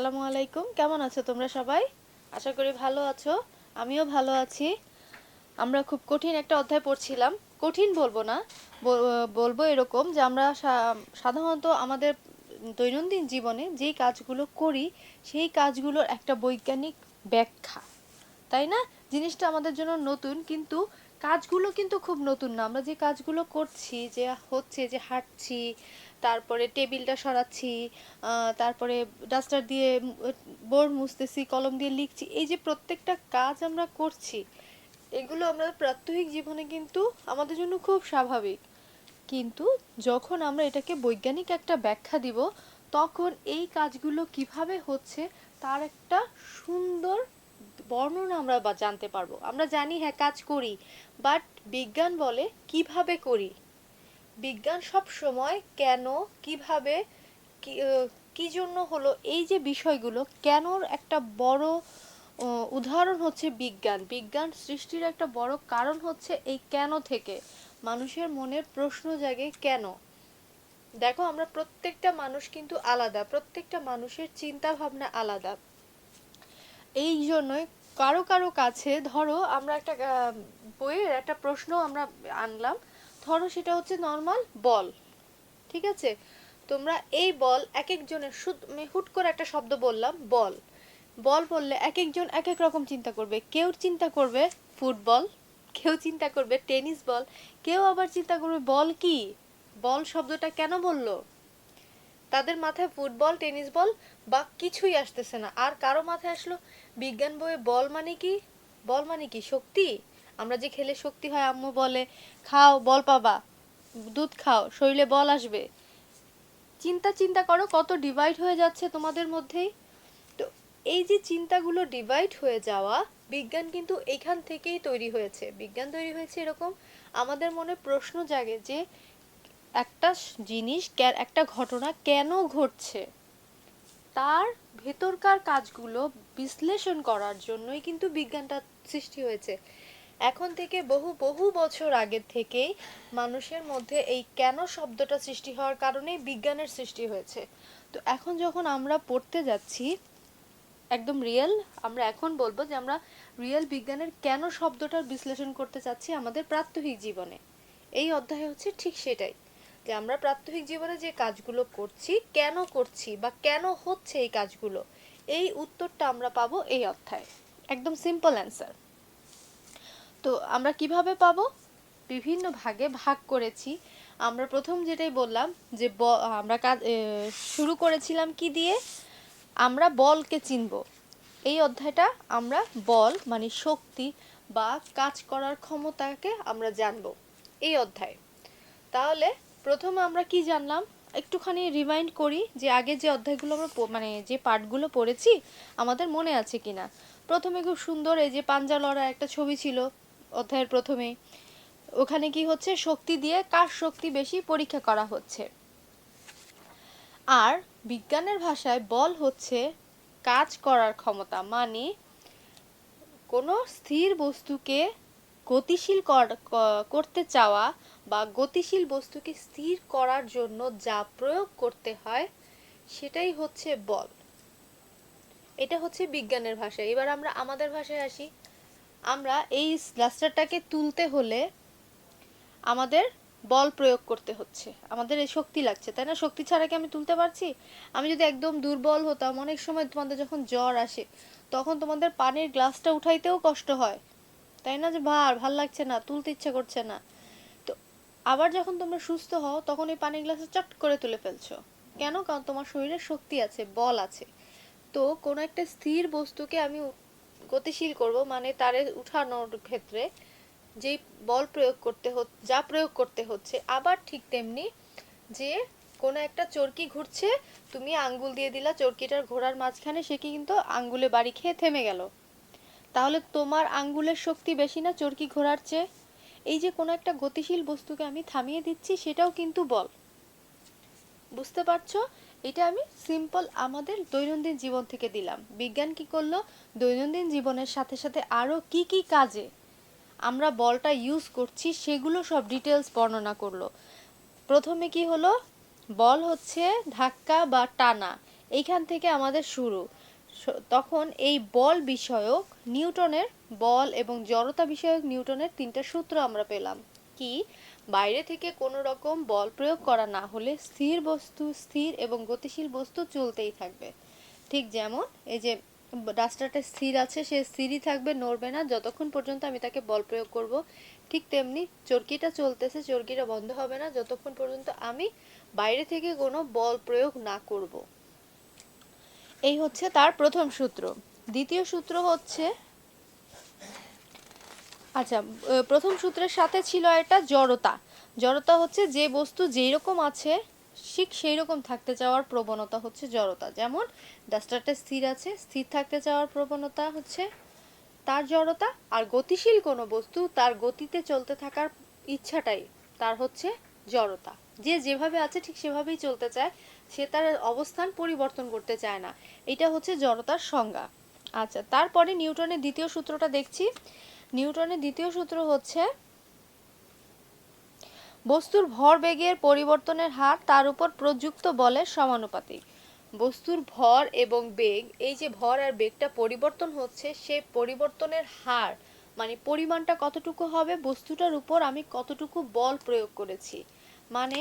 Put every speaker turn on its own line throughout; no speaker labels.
আসসালামু আলাইকুম। কেমন আছো তোমরা সবাই? আশা করি ভালো আছো। আমিও ভালো আছি। আমরা খুব কঠিন একটা অধ্যায় পড়ছিলাম। কঠিন বলবো না, বলবো এরকম যে আমরা সাধারণত আমাদের দৈনন্দিন জীবনে যেই কাজগুলো করি সেই কাজগুলোর একটা বৈজ্ঞানিক ব্যাখ্যা, তাই না? জিনিসটা আমাদের জন্য নতুন, কিন্তু কাজগুলো কিন্তু খুব নতুন না। আমরা যে কাজগুলো করছি, যে হচ্ছে যে হাঁটছি, তারপরে টেবিলটা সরাচ্ছি, তারপরে ডাস্টার দিয়ে বোর্ড মুছতেছি, কলম দিয়ে লিখছি, এই যে প্রত্যেকটা কাজ আমরা করছি, এগুলো আমরা প্রাত্যহিক জীবনে কিন্তু আমাদের জন্য খুব স্বাভাবিক। কিন্তু যখন আমরা এটাকে বৈজ্ঞানিক একটা ব্যাখ্যা দিব, তখন এই কাজগুলো কিভাবে হচ্ছে তার একটা সুন্দর বর্ণনা আমরা জানতে পারবো। আমরা জানি হ্যাঁ কাজ করি, বাট বিজ্ঞান বলে কিভাবে করি। বিজ্ঞান সব সময় কেন, কিভাবে, কি কি জন্য হলো, এই যে বিষয়গুলো কেনর একটা বড় উদাহরণ হচ্ছে বিজ্ঞান। বিজ্ঞান সৃষ্টির একটা বড় কারণ হচ্ছে এই কেন থেকে। মানুষের মনের প্রশ্ন জাগে কেন। দেখো, আমরা প্রত্যেকটা মানুষ কিন্তু আলাদা, প্রত্যেকটা মানুষের চিন্তা ভাবনা আলাদা। এই জন্যই কারো কারো কাছে, ধরো আমরা একটা বইয়ের একটা প্রশ্ন আমরা আনলাম, ধরো সেটা হচ্ছে নর্মাল বল, ঠিক আছে? তোমরা এই বল এক একজনের হুট করে একটা শব্দ বললাম বল, বল বললে এক একজন এক এক রকম চিন্তা করবে। কেউ চিন্তা করবে ফুটবল, কেউ চিন্তা করবে টেনিস বল, কেউ আবার চিন্তা করবে বল কি, বল শব্দটা কেন বললো। তাদের মাথায় ফুটবল, টেনিস বল বা কিছুই আসতেছে না। আর কারো মাথায় আসলো বিজ্ঞান বইয়ে বল মানে কি, বল মানে কি শক্তি। আমরা যে খেলে শক্তি হয়, আম্মু বলে খাও বল পাবা, দুধ খাও শরীরে বল আসবে। চিন্তা চিন্তা করো কত ডিভাইড হয়ে যাচ্ছে তোমাদের মধ্যেই। তো এই যে চিন্তাগুলো ডিভাইড হয়ে যাওয়া, বিজ্ঞান কিন্তু এখান থেকেই তৈরি হয়েছে। বিজ্ঞান তৈরি হয়েছে এরকম, আমাদের মনে প্রশ্ন জাগে যে একটা জিনিস, একটা ঘটনা কেন ঘটছে, তার ভেতরকার কাজগুলো বিশ্লেষণ করার জন্যই কিন্তু বিজ্ঞানটা সৃষ্টি হয়েছে। এখন থেকে বহু বহু বছর আগের থেকেই মানুষের মধ্যে এই কেন শব্দটা সৃষ্টি হওয়ার কারণেই বিজ্ঞানের সৃষ্টি হয়েছে। তো এখন যখন আমরা পড়তে যাচ্ছি একদম রিয়েল, আমরা এখন বলবো যে আমরা রিয়েল বিজ্ঞানের কেন শব্দটার বিশ্লেষণ করতে চাচ্ছি আমাদের প্রাত্যহিক জীবনে। এই অধ্যায় হচ্ছে ঠিক সেটাই, যে আমরা প্রাত্যহিক জীবনে যে কাজগুলো করছি কেন করছি বা কেন হচ্ছে এই কাজগুলো, এই উত্তরটা আমরা পাবো এই অধ্যায়ে। একদম সিম্পল অ্যান্সার। তো আমরা কিভাবে পাবো? বিভিন্ন ভাগে ভাগ করেছি। আমরা প্রথম যেটাই বললাম যে আমরা শুরু করেছিলাম কি দিয়ে, আমরা বলকে চিনব। এই অধ্যায়টা আমরা বল মানে শক্তি বা কাজ করার ক্ষমতাকে আমরা জানব এই অধ্যায়। তাহলে প্রথমে আমরা কি জানলাম, একটুখানি রিমাইন্ড করি যে আগে যে অধ্যায়গুলো আমরা মানে যে পার্টগুলো পড়েছি আমাদের মনে আছে কিনা। প্রথমে খুব সুন্দর এই যে পাঞ্জা লড়া একটা ছবি ছিল অধ্যায়ের প্রথমে। ওখানে কি হচ্ছে, শক্তি দিয়ে কার শক্তি বেশি পরীক্ষা করা হচ্ছে। আর বিজ্ঞানের ভাষায় বল হচ্ছে কাজ করার ক্ষমতা, মানে কোনো স্থির বস্তুকে গতিশীল করতে চাওয়া বা গতিশীল বস্তুকে স্থির করার জন্য যা প্রয়োগ করতে হয় সেটাই হচ্ছে বল। এটা হচ্ছে বিজ্ঞানের ভাষা। এবার আমরা আমাদের ভাষায় আসি। আমরা এই ডাস্টারটাকে তুলতে হলে আমাদের বল প্রয়োগ করতে হচ্ছে, আমাদের এই শক্তি লাগছে, তাই না? শক্তি ছাড়া কি আমি তুলতে পারছি? আমি যদি একদম দুর্বল হতাম, অনেক সময় তোমাদের যখন জ্বর আসে তখন তোমাদের পানির গ্লাসটা উঠাইতেও কষ্ট হয়, তাই না? যে ভাল লাগছে না, তুলতে ইচ্ছা করছে না। তো আবার যখন তোমরা সুস্থ হও তখন এই পানির গ্লাসে চট করে তুলে ফেলছো। কেন? কারণ তোমার শরীরে শক্তি আছে, বল আছে। তো কোনো একটা স্থির বস্তুকে আমি গতিশীল করব, মানে তারে উঠানোর ক্ষেত্রে যেই বল প্রয়োগ করতে যা প্রয়োগ করতে হচ্ছে, আবার ঠিক তেমনি যে কোনো একটা চরকি ঘুরছে, তুমি আঙ্গুল দিয়ে দিলা চরকিটার ঘোড়ার মাঝখানে, সে কিন্তু আঙ্গুলে বাড়ি খেয়ে থেমে গেল। তাহলে তোমার আঙ্গুলের শক্তি বেশি না চরকি ঘোরার চেয়ে? এই যে কোনো একটা গতিশীল বস্তুকে আমি থামিয়ে দিচ্ছি, সেটাও কিন্তু বল। বুঝতে পারছো? এটা আমি সিম্পল আমাদের দৈনন্দিন জীবন থেকে দিলাম। বিজ্ঞান কি করলো, দৈনন্দিন জীবনের সাথে সাথে আরো কি কি কাজে আমরা বলটা ইউজ করছি সেগুলো সব ডিটেলস বর্ণনা করলো। প্রথমে কি হলো, বল হচ্ছে ধাক্কা বা টানা। এইখান থেকে আমাদের শুরু। তখন এই বল বিষয়ক নিউটনের, বল এবং জড়তা বিষয়ক নিউটনের 3টা সূত্র আমরা পেলাম। কি? বাইরে থেকে কোনো রকম বল প্রয়োগ করা না হলে স্থির বস্তু, স্থির এবং গতিশীল বস্তু চলতেই থাকবে। ঠিক যেমন এই যে ডাস্টারটা স্থির আছে, সে স্থিরই থাকবে, নড়বে না যতক্ষণ পর্যন্ত আমি তাকে বল প্রয়োগ করব। ঠিক তেমনি চরকিটা চলতেছে, চরকিটা বন্ধ হবে না যতক্ষণ পর্যন্ত আমি বাইরে থেকে কোনো বল প্রয়োগ না করব। এই হচ্ছে তার প্রথম সূত্র। দ্বিতীয় সূত্র হচ্ছে, আচ্ছা, প্রথম সূত্রের সাথে ছিল একটা জড়তা। জড়তা হচ্ছে যে বস্তু যেই রকম আছে ঠিক সেই রকম থাকতে চাওয়ার প্রবণতা হচ্ছে জড়তা। যেমন ডাস্টারটা স্থির আছে, স্থির থাকতে চাওয়ার প্রবণতা হচ্ছে তার জড়তা। আর গতিশীল কোনো বস্তু তার গতিতে চলতে থাকার ইচ্ছাটাই তার হচ্ছে জড়তা। যে যেভাবে আছে ঠিক সেভাবেই চলতে চায়, সে তার অবস্থান পরিবর্তন করতে চায় না। এটা হচ্ছে জড়তার সংজ্ঞা। আচ্ছা, তারপরে নিউটনের দ্বিতীয় সূত্রটা দেখছি। নিউটনের দ্বিতীয় সূত্র হচ্ছে বস্তুর ভরবেগের পরিবর্তনের হার তার উপর প্রযুক্ত বলের সমানুপাতিক। বস্তুর ভর এবং বেগ, এই যে ভর আর বেগটা পরিবর্তন হচ্ছে, সে পরিবর্তনের হার মানে পরিমাণটা কতটুকু হবে বস্তুটার উপর আমি কতটুকু বল প্রয়োগ করেছি। মানে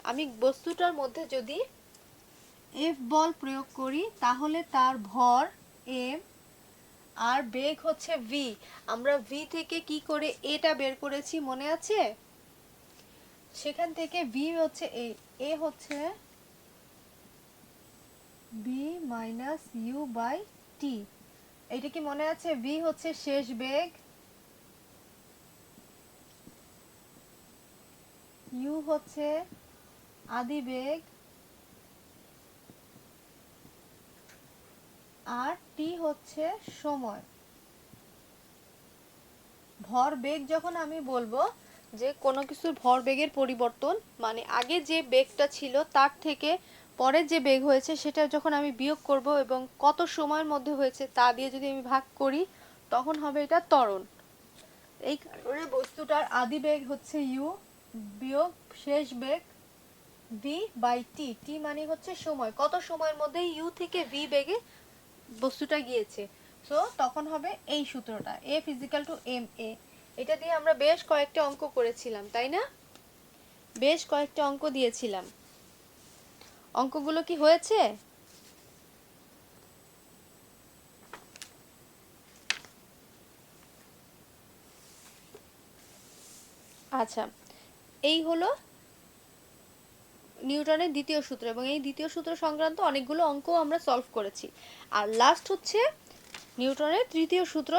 আমি বস্তুটার মধ্যে যদি এফ বল প্রয়োগ করি তাহলে তার ভর এম আর বেগ হচ্ছে ভি। আমরা ভি থেকে কি করে এটা বের করেছি মনে আছে? সেখান থেকে ভি হচ্ছে এ হচ্ছে B minus you by T. এটা কি মনে আছে? ভি হচ্ছে শেষ বেগ, ইউ হচ্ছে আদি বেগ, আর টি হচ্ছে সময়। ভর বেগ যখন আমি বলবো যে কোনো কিছুর ভর বেগের পরিবর্তন, মানে আগে যে বেগটা ছিল তার থেকে পরে যে বেগ হয়েছে সেটা যখন আমি বিয়োগ করব এবং কত সময়ের মধ্যে হয়েছে তা দিয়ে যদি আমি ভাগ করি তখন হবে এটা ত্বরণ। এই কারণে বস্তুটার আদি বেগ হচ্ছে ইউ বিয়োগ শেষ বেগ ভি বাই টি। টি মানে হচ্ছে সময়, কত সময়ের মধ্যে ইউ থেকে ভি বেগে বস্তুটা গিয়েছে। সো তখন হবে এই সূত্রটা F is equal two M A. এটা দিয়ে আমরা বেশ কয়েকটা অঙ্ক করেছিলাম, তাই না? বেশ কয়েকটা অঙ্ক দিয়েছিলাম। অঙ্কগুলো কি হয়েছে? আচ্ছা, এই হলো নিউটনের দ্বিতীয় সূত্র এবং এই দ্বিতীয় সূত্র সংক্রান্ত অনেকগুলো অঙ্ক আমরা সলভ করেছি। আর লাস্ট হচ্ছে নিউটনের তৃতীয় সূত্র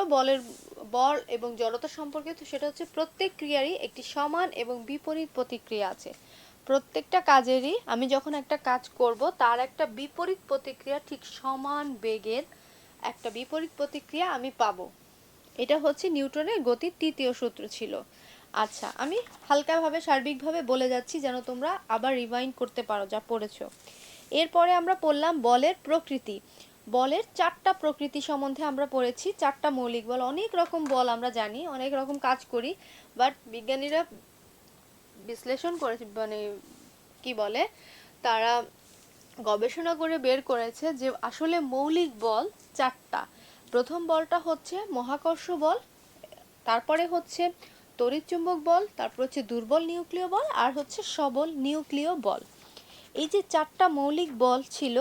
বল এবং জড়তা সম্পর্কিত। সেটা হচ্ছে প্রত্যেক ক্রিয়ারই একটি সমান এবং বিপরীত প্রতিক্রিয়া আছে। প্রত্যেকটা কাজেরই আমি যখন একটা কাজ করব তার একটা বিপরীত প্রতিক্রিয়া, ঠিক সমান বেগের একটা বিপরীত প্রতিক্রিয়া আমি পাবো। এটা হচ্ছে নিউটনের গতির তৃতীয় সূত্র ছিল। আচ্ছা, আমি হালকাভাবে সার্বিকভাবে বলে যাচ্ছি যেন তোমরা আবার রিভাইন্ড করতে পারো যা পড়েছো। এরপরে আমরা পড়লাম বলের প্রকৃতি। বলের 4টা প্রকৃতি সম্বন্ধে আমরা পড়েছি। 4টা মৌলিক বল। অনেক রকম বল আমরা জানি, অনেক রকম কাজ করি, বাট বিজ্ঞানীরা বিশ্লেষণ করেছে, মানে কি বলে, তারা গবেষণা করে বের করেছে যে আসলে মৌলিক বল 4টা। প্রথম বলটা হচ্ছে মহাকর্ষ বল, তারপরে হচ্ছে তড়িৎচুম্বক বল, তারপর হচ্ছে দুর্বল নিউক্লিয় বল, আর হচ্ছে সবল নিউক্লিয় বল। এই যে 4টা মৌলিক বল ছিল,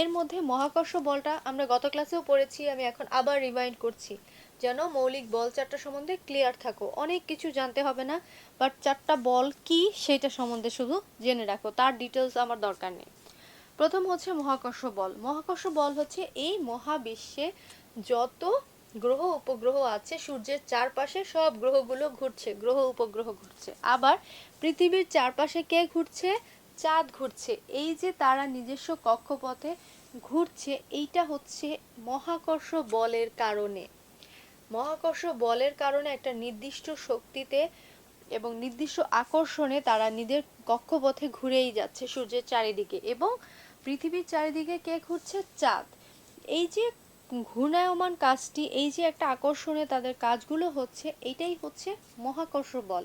এর মধ্যে মহাকর্ষ বলটা আমরা গত ক্লাসেও পড়েছি, আমি এখন আবার রিমাইন্ড করছি যেন মৌলিক বল 4টা সম্বন্ধে ক্লিয়ার থাকো। অনেক কিছু জানতে হবে না, বাট 4টা বল কি সেটা সম্বন্ধে শুধু জেনে রাখো, তার ডিটেলস আমার দরকার নেই। প্রথম হচ্ছে মহাকর্ষ বল। মহাকর্ষ বল হচ্ছে এই মহাবিশ্বে যত গ্রহ উপগ্রহ আছে, সূর্যের চারপাশে সব গ্রহগুলো ঘুরছে, গ্রহ উপগ্রহ ঘুরছে। আবার পৃথিবীর চারপাশে কে ঘুরছে? চাঁদ ঘুরছে। এই যে তারা নিজস্ব কক্ষপথে ঘুরছে, এইটা হচ্ছে মহাকর্ষ বলের কারণে। মহাকর্ষ বলের কারণে একটা নির্দিষ্ট শক্তিতে এবং নির্দিষ্ট আকর্ষণে তারা নিজের কক্ষপথে ঘুরেই যাচ্ছে সূর্যের চারিদিকে, এবং পৃথিবীর চারিদিকে কে ঘুরছে? চাঁদ। এই যে ঘূর্ণায়মান কাজটি, এই যে একটা আকর্ষণে তাদের কাজগুলো হচ্ছে, এইটাই হচ্ছে মহাকর্ষ বল।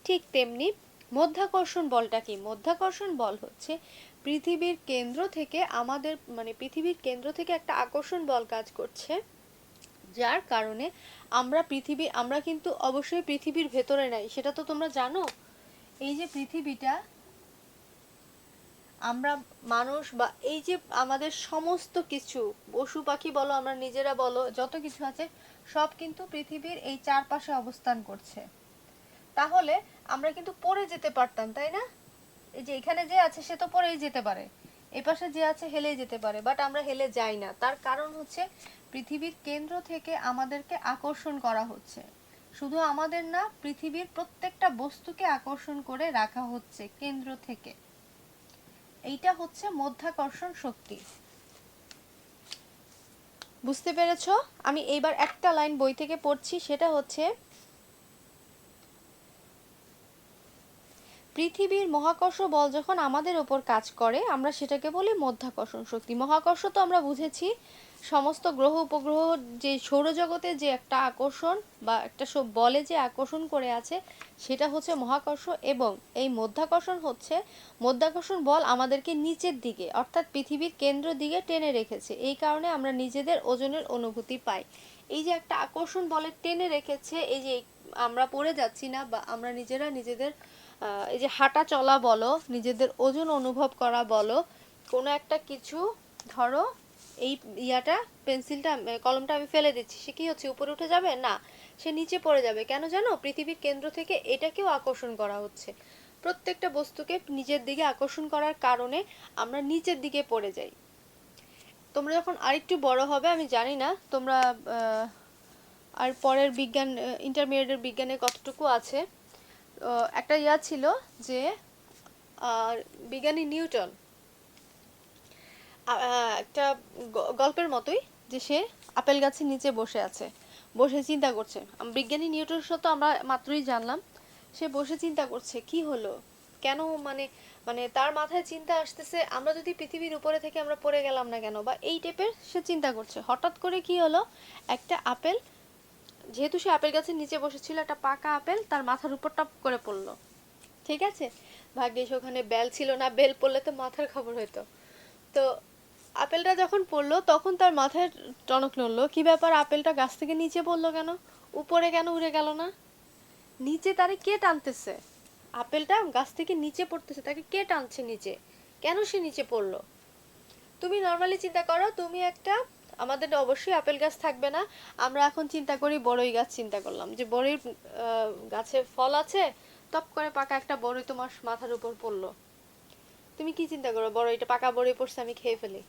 ঠিক তেমনি মধ্যাকর্ষণ বলটা কি? মধ্যাকর্ষণ বল হচ্ছে পৃথিবীর কেন্দ্র থেকে আমাদের মানে পৃথিবীর কেন্দ্র থেকে একটা আকর্ষণ বল কাজ করছে, যার কারণে আমরা কিন্তু অবশ্যই পৃথিবীর ভেতরে নাই, সেটা তো তোমরা জানো। এই যে পৃথিবীটা, আমরা মানুষ বা এই যে আমাদের সমস্ত কিছু, পশু পাখি বলো, আমরা নিজেরা বলো, যত কিছু আছে সব কিন্তু পৃথিবীর এই চারপাশে অবস্থান করছে। তাহলে আমরা কিন্তু পড়ে যেতে পারতাম, তাই না? এই যে এখানে যে আছে সে তো পড়েই যেতে পারে, এই পাশে যে আছে হেলে যেতে পারে, বাট আমরা হেলে যাই না। তার কারণ হচ্ছে পৃথিবীর কেন্দ্র থেকে আমাদেরকে আকর্ষণ করা হচ্ছে। শুধু আমাদের না, পৃথিবীর প্রত্যেকটা বস্তুকে আকর্ষণ করে রাখা হচ্ছে কেন্দ্র থেকে। এইটা হচ্ছে মধ্যাকর্ষণ শক্তি। বুঝতে পেরেছো? আমি এইবার একটা লাইন বই থেকে পড়ছি, সেটা হচ্ছে পৃথিবীর মহাকর্ষ বল যখন আমাদের ওপর কাজ করে আমরা সেটাকে বলি মধ্যাকর্ষণ শক্তি। মহাকর্ষ তো আমরা বুঝেছি সমস্ত গ্রহ উপগ্রহ, যে সৌরজগতে যে একটা আকর্ষণ বা একটা সব বলে যে আকর্ষণ করে আছে সেটা হচ্ছে মহাকর্ষ, এবং এই মধ্যাকর্ষণ বল আমাদেরকে নিচের দিকে অর্থাৎ পৃথিবীর কেন্দ্র দিকে টেনে রেখেছে। এই কারণে আমরা নিজেদের ওজনের অনুভূতি পাই। এই যে একটা আকর্ষণ বলে টেনে রেখেছে, এই যে আমরা পড়ে যাচ্ছি না, বা আমরা নিজেরা নিজেদের এই যে হাঁটা চলা বলো, নিজেদের ওজন অনুভব করা বলো, কোনো একটা কিছু, ধরো এই পেন্সিলটা কলমটা আমি ফেলে দিচ্ছি, সে কি হচ্ছে উপরে উঠে যাবে না, সে নিচে পড়ে যাবে। কেন জানো? পৃথিবীর কেন্দ্র থেকে এটাকেও আকর্ষণ করা হচ্ছে। প্রত্যেকটা বস্তুকে নিজের দিকে আকর্ষণ করার কারণে আমরা নিচের দিকে পড়ে যাই। তোমরা যখন আরেকটু বড় হবে, আমি জানি না তোমরা আর পরের বিজ্ঞান, ইন্টারমিডিয়েটের বিজ্ঞানে কতটুকু আছে, একটা ছিল যে বিজ্ঞানী নিউটন, একটা গল্পের মতোই, যে সে আপেল গাছের নিচে বসে আছে, বসে চিন্তা করছে। বিজ্ঞানী নিউটনের সাথে আমরা মাত্রই জানলাম, সে বসে চিন্তা করছে কি হলো, কেন, মানে মানে তার মাথায় চিন্তা আসতেছে আমরা যদি পৃথিবীর উপরে থেকে আমরা পড়ে গেলাম না কেন, বা এই টাইপের সে চিন্তা করছে। হঠাৎ করে কি হলো, একটা আপেল, যেহেতু সে আপেল গাছের নিচে বসেছিল, একটা পাকা আপেল তার মাথার উপর টপ করে পড়লো। ঠিক আছে, ভাগ্যিস ওখানে বেল ছিল না, বেল পড়লে তো মাথার খবর হতো। তো আপেলটা যখন পড়লো তখন তার মাথায় টনক নড়লো, কি ব্যাপার, আপেলটা গাছ থেকে নিচে পড়লো কেন, উপরে কেন উড়ে গেল না? নিচে তারে কে টানতেছে? আপেলটা গাছ থেকে নিচে পড়তেছে, তাকে কে টানছে নিচে? কেন সে নিচে পড়লো? তুমি নর্মালি চিন্তা করো, তুমি একটা, আমাদের অবশ্যই আপেল গাছ থাকবে না, আমরা এখন চিন্তা করি বড়ই গাছ, চিন্তা করলাম যে বড়ই গাছে ফল আছে, টপ করে পাকা একটা বড়ই তোমার মাথার উপর পড়লো, তুমি কি চিন্তা করো, বড়ইটা পাকা বড়ই পড়ছে, আমি খেয়ে ফেলি?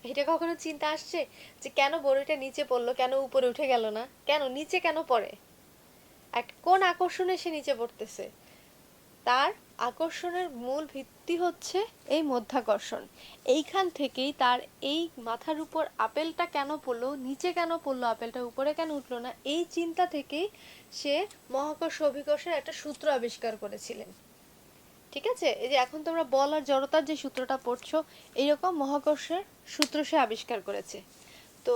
এটা কখনো চিন্তা আসছে যে কেন বড়ইটা নিচে পড়লো, কেন উপরে উঠে গেল না, কেন নিচে কেন পড়ে? কোন আকর্ষণে সে নিচে পড়তেছে? তার আকর্ষণের মূল ভিত্তি হচ্ছে এই মধ্যাকর্ষণ। এইখান থেকেই তার এই মাথার উপর আপেলটা কেন পড়লো, নিচে কেন পড়লো, আপেলটা উপরে কেন উঠলো না, এই চিন্তা থেকেই সে মহাকর্ষ অভিকর্ষের একটা সূত্র আবিষ্কার করেছিলেন। ঠিক আছে, এই যে এখন তোমরা বল আর জড়তার যে সূত্রটা পড়ছো, এইরকম মহাকর্ষের সূত্র সে আবিষ্কার করেছে। তো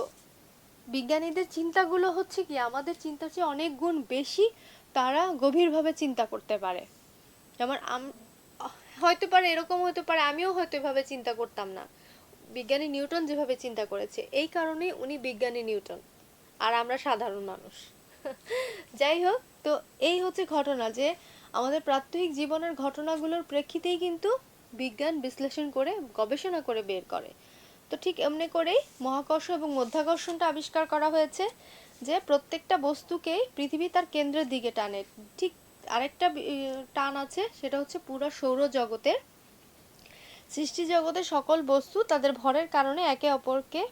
বিজ্ঞানীদের চিন্তাগুলো হচ্ছে কি আমাদের চিন্তার চেয়ে অনেক গুণ বেশি, তারা গভীরভাবে চিন্তা করতে পারে। যেমন হয়তো পারে, এরকম হতে পারে আমিও হয়তো এভাবে চিন্তা করতাম না, বিজ্ঞানী নিউটন যেভাবে চিন্তা করেছে, এই কারণেই উনি বিজ্ঞানী নিউটন, আর আমরা সাধারণ মানুষ। যাই হোক, তো এই হচ্ছে ঘটনা, যে আমাদের প্রাত্যহিক জীবনের ঘটনাগুলোর প্রেক্ষিতেই কিন্তু বিজ্ঞান বিশ্লেষণ করে গবেষণা করে বের করে। তো ঠিক এমনি করেই মহাকর্ষ এবং মধ্যাকর্ষণটা আবিষ্কার করা হয়েছে, যে প্রত্যেকটা বস্তুকে পৃথিবী তার কেন্দ্রের দিকে টানে। ঠিক আরেকটা টান আছে, সেটা হচ্ছে পুরো সৌরজগতের, সৃষ্টি জগতের সকল বস্তু তাদের ভরের কারণে একে অপরকে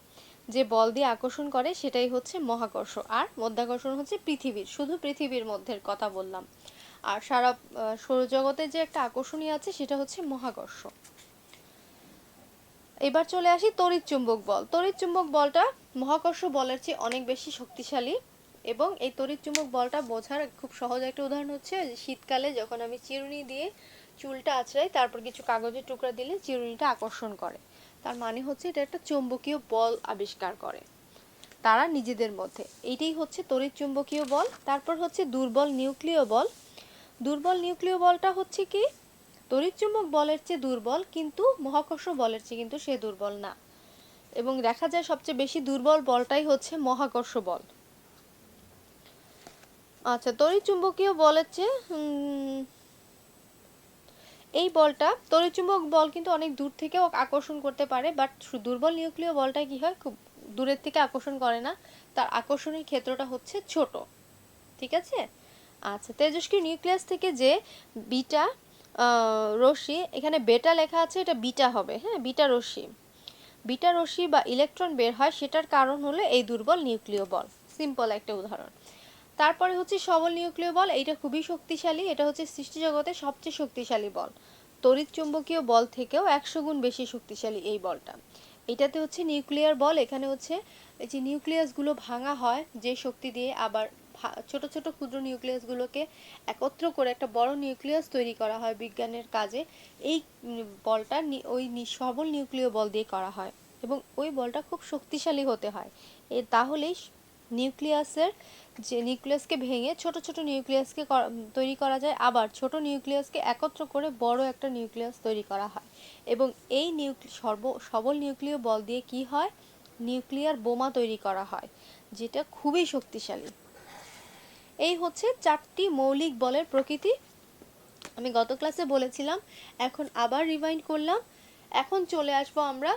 যে বল দিয়ে আকর্ষণ করে সেটাই হচ্ছে মহাকর্ষ, আর মধ্যাকর্ষণ হচ্ছে পৃথিবীর, শুধু পৃথিবীর মধ্যের কথা বললাম। আর সারা সৌরজগতে যে একটা আকর্ষণই আছে সেটা হচ্ছে মহাকর্ষ। এবার চলে আসি তড়িৎ চুম্বক বল। তড়িৎ চুম্বক বলটা মহাকর্ষ বলের চেয়ে অনেক বেশি শক্তিশালী, এবং এই তড়িৎ চুম্বক বলটা বোঝার খুব সহজ একটা উদাহরণ হচ্ছে শীতকালে যখন আমি চিরুনি দিয়ে চুলটা আঁচড়াই, তারপর কিছু কাগজের টুকরা দিলে চিরুনিটা আকর্ষণ করে, তার মানে হচ্ছে এটা একটা চৌম্বকীয় বল আবিষ্কার করে তারা নিজেদের মধ্যে। এইটাই হচ্ছে তড়িৎ চুম্বকীয় বল। তারপর হচ্ছে দুর্বল নিউক্লিয় বল। দুর্বল নিউক্লিয় বলটা হচ্ছে কি তড়িৎচুম্বক বলের চেয়ে দুর্বল, কিন্তু মহাকর্ষ বলের চেয়ে কিন্তু সে দুর্বল না। এবং দেখা যায় সবচেয়ে বেশি দুর্বল বলটাই হচ্ছে মহাকর্ষ বল। আচ্ছা, তড়িৎচুম্বকীয় বলের চেয়ে এই বলটা, তড়িৎচুম্বক বল কিন্তু অনেক দূর থেকেও আকর্ষণ করতে পারে, বাট দুর্বল নিউক্লিয় বলটা কি হয়, খুব দূরের থেকে আকর্ষণ করে না, তার আকর্ষণের ক্ষেত্রটা হচ্ছে ছোট। ঠিক আছে। আচ্ছা, তেজস্ক্রিয় নিউক্লিয়াস থেকে যে বিটা রশ্মি, এখানে বেটা লেখা আছে, এটা বিটা হবে, হ্যাঁ, বিটা রশ্মি বা ইলেকট্রন বের হয়, সেটার কারণ হলো এই দুর্বল নিউক্লিয় বল। সিম্পল একটা উদাহরণ। তারপরে হচ্ছে সবল নিউক্লিয় বল, এটা খুবই শক্তিশালী, এটা হচ্ছে সৃষ্টিজগতের সবচেয়ে শক্তিশালী বল। তড়িৎ চুম্বকীয় বল থেকেও 100 গুণ বেশি শক্তিশালী এই বলটা। এটাতে হচ্ছে নিউক্লিয়ার বল, এখানে হচ্ছে এই যে নিউক্লিয়াসগুলো ভাঙা হয় যে শক্তি দিয়ে, আবার ছোট ছোট ক্ষুদ্র নিউক্লিয়াসগুলোকে একত্র করে একটা বড় নিউক্লিয়াস তৈরি করা হয় বিজ্ঞানের কাজে। এই বলটা ওই সবল নিউক্লিয় বল দিয়ে করা হয়, এবং ওই বলটা খুব শক্তিশালী হতে হয়। তাহলেই নিউক্লিয়াসের যে নিউক্লিয়াসকে ভেঙে ছোট ছোট নিউক্লিয়াসকে তৈরি করা যায়, আবার ছোট নিউক্লিয়াসকে একত্র করে বড় একটা নিউক্লিয়াস তৈরি করা হয়। এবং এই সবল নিউক্লিয় বল দিয়ে কি হয়, নিউক্লিয়ার বোমা তৈরি করা হয়, যেটা খুবই শক্তিশালী। এই হচ্ছে 4টি মৌলিক বলের প্রকৃতি। আমি গত ক্লাসে বলেছিলাম, এখন আবার রিভাইন্ড করলাম। এখন চলে আসবো আমরা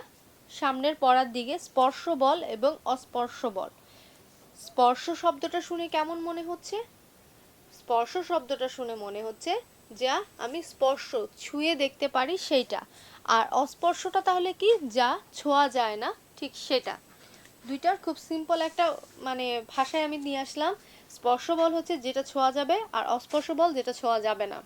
সামনের পড়ার দিকে, স্পর্শ বল এবং অস্পর্শ বল। স্পর্শ শব্দটা শুনে কেমন মনে হচ্ছে? স্পর্শ শব্দটা শুনে মনে হচ্ছে যা আমি স্পর্শ ছুঁয়ে দেখতে পারি সেইটা। আর অস্পর্শটা তাহলে কি, যা ছোঁয়া যায় না, ঠিক সেটা। দুইটার খুব সিম্পল একটা মানে ভাষায় আমি নিয়ে আসলাম। স্পর্শ বল হচ্ছে যেটা ছোঁয়া যাবে, আর অস্পর্শ বল যেটা ছোঁয়া যাবে না।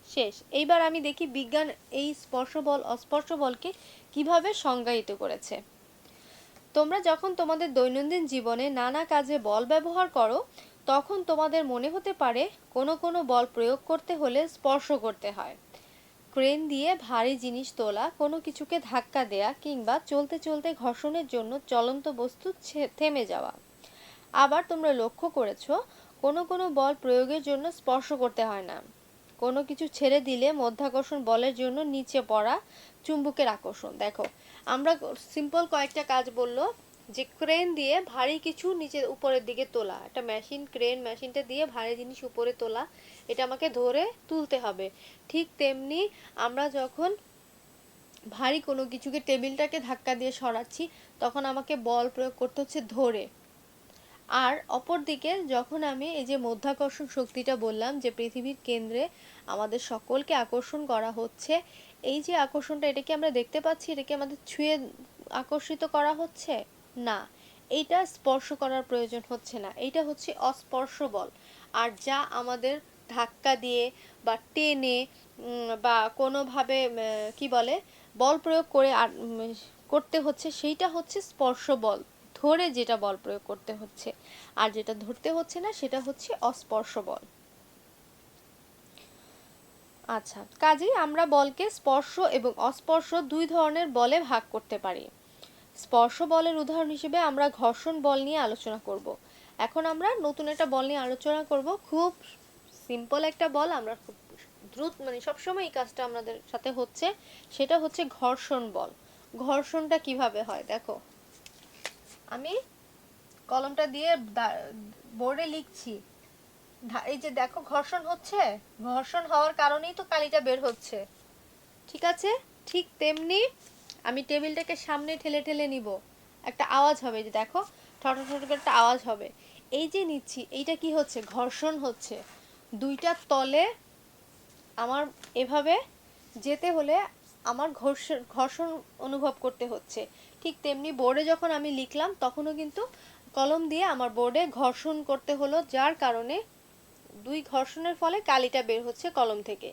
শেষ। এইবার আমি দেখি বিজ্ঞান এই স্পর্শ বল অস্পর্শ বলকে কিভাবে সংজ্ঞায়িত করেছে। তোমরা যখন তোমাদের দৈনন্দিন জীবনে নানা কাজে বল ব্যবহার করো, তখন তোমাদের মনে হতে পারে কোনো কোনো বল প্রয়োগ করতে হলে স্পর্শ করতে হয়। ক্রেন দিয়ে ভারী জিনিস তোলা, কোনো কিছুকে ধাক্কা দেয়া, কিংবা চলতে চলতে ঘর্ষণের জন্য চলন্ত বস্তু থেমে যাওয়া। আবার তোমরা লক্ষ্য করেছো কোনো কোনো বল প্রয়োগের জন্য স্পর্শ করতে হয় না। কোনো কিছু ছেড়ে দিলে মাধ্যাকর্ষণ বলের জন্য নিচে পড়া চুম্বকের আকর্ষণ। দেখো, আমরা সিম্পল কয়েকটা কাজ বললো, যে ক্রেন দিয়ে ভারী কিছু নিচে উপরের দিকে তোলা, একটা মেশিন, ক্রেন মেশিনটা দিয়ে ভারী জিনিস উপরে তোলা, এটা আমাকে ধরে তুলতে হবে। ঠিক তেমনি আমরা যখন ভারী কোনো কিছুকে, টেবিলটাকে ধাক্কা দিয়ে সরাচ্ছি, তখন আমাকে বল প্রয়োগ করতে হচ্ছে ধরে। আর অপরদিকে যখন আমি এই যে মাধ্যাকর্ষণ শক্তিটা বললাম, যে পৃথিবীর কেন্দ্রে আমাদের সকলকে আকর্ষণ করা হচ্ছে, এই যে আকর্ষণটা, এটা কি আমরা দেখতে পাচ্ছি, এটা কি আমাদের ছুঁয়ে আকর্ষিত করা হচ্ছে না, এইটা স্পর্শ করার প্রয়োজন হচ্ছে না, এইটা হচ্ছে অস্পর্শ বল। আর যা আমাদের ধাক্কা দিয়ে বা টেনে বা কোনোভাবে কি বলে বল প্রয়োগ করে করতে হচ্ছে, সেইটা হচ্ছে স্পর্শ বল, ধরে যেটা বল প্রয়োগ করতে হচ্ছে। আর যেটা ধরতে হচ্ছে না, সেটা হচ্ছে অস্পর্শ বল। আচ্ছা, কাজেই আমরা বলকে স্পর্শ এবং অস্পর্শ দুই ধরনের বলে ভাগ করতে পারি। স্পর্শ বলের উদাহরণ হিসেবে আমরা ঘর্ষণ বল নিয়ে আলোচনা করব। এখন আমরা নতুন একটা বল নিয়ে আলোচনা করব, খুব সিম্পল একটা বল, আমরা খুব দ্রুত মানে সবসময় এই কাজটা আমাদের সাথে হচ্ছে, সেটা হচ্ছে ঘর্ষণ বল। ঘর্ষণটা কিভাবে হয় দেখো, আমি কলমটা দিয়ে বোর্ডে লিখছি, এই যে দেখো ঘর্ষণ হচ্ছে, ঘর্ষণ হওয়ার কারণেই তো কালিটা বের হচ্ছে, ঠিক আছে। ঠিক তেমনি আমি টেবিলটাকে সামনে ঠেলে ঠেলে নিব, একটা আওয়াজ হবে, যে দেখো ঠট ঠট করে একটা আওয়াজ হবে, এই যে নিচ্ছি, এইটা কি হচ্ছে, ঘর্ষণ হচ্ছে। দুইটার তলে আমার এভাবে যেতে হলে আমার ঘর্ষণ অনুভব করতে হচ্ছে। ঠিক তেমনি বোর্ডে যখন আমি লিখলাম, তখনও কিন্তু কলম দিয়ে আমার বোর্ডে ঘর্ষণ করতে হলো, যার কারণে দুই ঘর্ষণের ফলে কালিটা বের হচ্ছে কলম থেকে।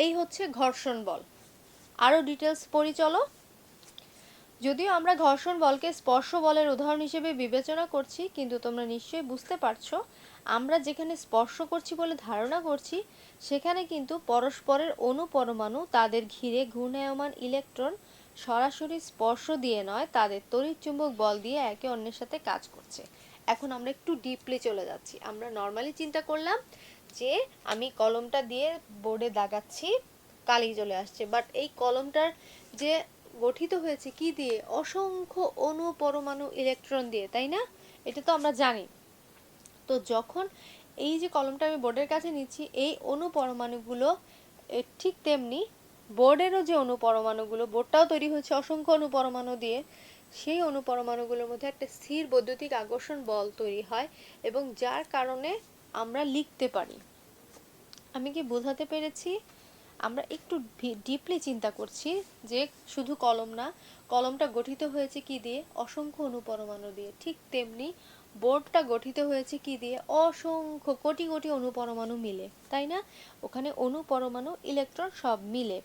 এই হচ্ছে ঘর্ষণ বল। আরো ডিটেলস পড়ি চলো। যদিও আমরা ঘর্ষণ বলকে স্পর্শ বলের উদাহরণ হিসেবে বিবেচনা করছি, কিন্তু তোমরা নিশ্চয়ই বুঝতে পারছো আমরা যেখানে স্পর্শ করছি বলে ধারণা করছি, সেখানে কিন্তু পরস্পরের অণু পরমাণু তাদের ঘিরে ঘূর্ণায়মান ইলেকট্রন সরাসরি স্পর্শ দিয়ে নয়, তাদের তড়িৎচুম্বক বল দিয়ে একে অন্যের সাথে কাজ করছে। এখন আমরা একটু ডিপলি চলে যাচ্ছি। আমরা নর্মালি চিন্তা করলাম যে আমি কলমটা দিয়ে বোর্ডে দাগাচ্ছি, কালি চলে আসছে, বাট এই কলমটার যে গঠিত হয়েছে কি দিয়ে? অসংখ্য অণু পরমাণু ইলেকট্রন দিয়ে, তাই না? এটা তো আমরা জানি। তো যখন এই যে কলমটা আমি বোর্ডের কাছে নিচ্ছি, এই অণু পরমাণুগুলো ঠিক তেমনি বোর্ডেরও যে অণু পরমাণুগুলো, বোর্ডটাও তৈরি হয়েছে অসংখ্য অণু পরমাণু দিয়ে, সেই অণু পরমাণুগুলোর মধ্যে একটা স্থির বৈদ্যুতিক আকর্ষণ বল তৈরি হয় এবং যার কারণে আমরা লিখতে পারি। আমি কি বোঝাতে পেরেছি? আমরা একটু ডিপলি চিন্তা করছি যে শুধু কলম না, কলমটা গঠিত হয়েছে কি দিয়ে? অসংখ্য অণু পরমাণু দিয়ে। ঠিক তেমনি বোর্ডটা গঠিত হয়েছে কি দিয়ে? অসংখ্য কোটি কোটি অণু পরমাণু মিলে, তাই না? ওখানে অণু পরমাণু ইলেকট্রন সব মিলে।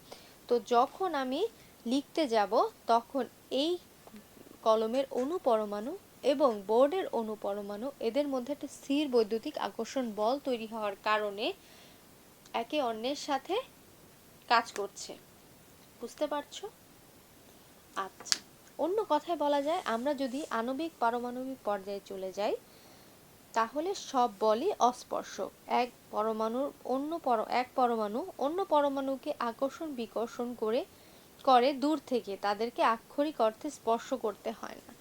তো যখন আমি লিখতে যাব তখন এই কলমের অণু পরমাণু এবং বোর্ডের অণু পরমাণু, এদের মধ্যে একটা স্থির বৈদ্যুতিক আকর্ষণ বল তৈরি হওয়ার কারণে একে অন্যের সাথে কাজ করছে। বুঝতে পারছো? আচ্ছা, অন্য কথায় বলা যায়, আমরা যদি আণবিক পারমাণবিক পর্যায়ে চলে যাই তাহলে সব বলই অস্পর্শক। এক পরমাণু অন্য পরমাণুকে আকর্ষণ বিকর্ষণ করে দূর থেকে, তাদেরকে আক্ষরিক অর্থে স্পর্শ করতে হয় না।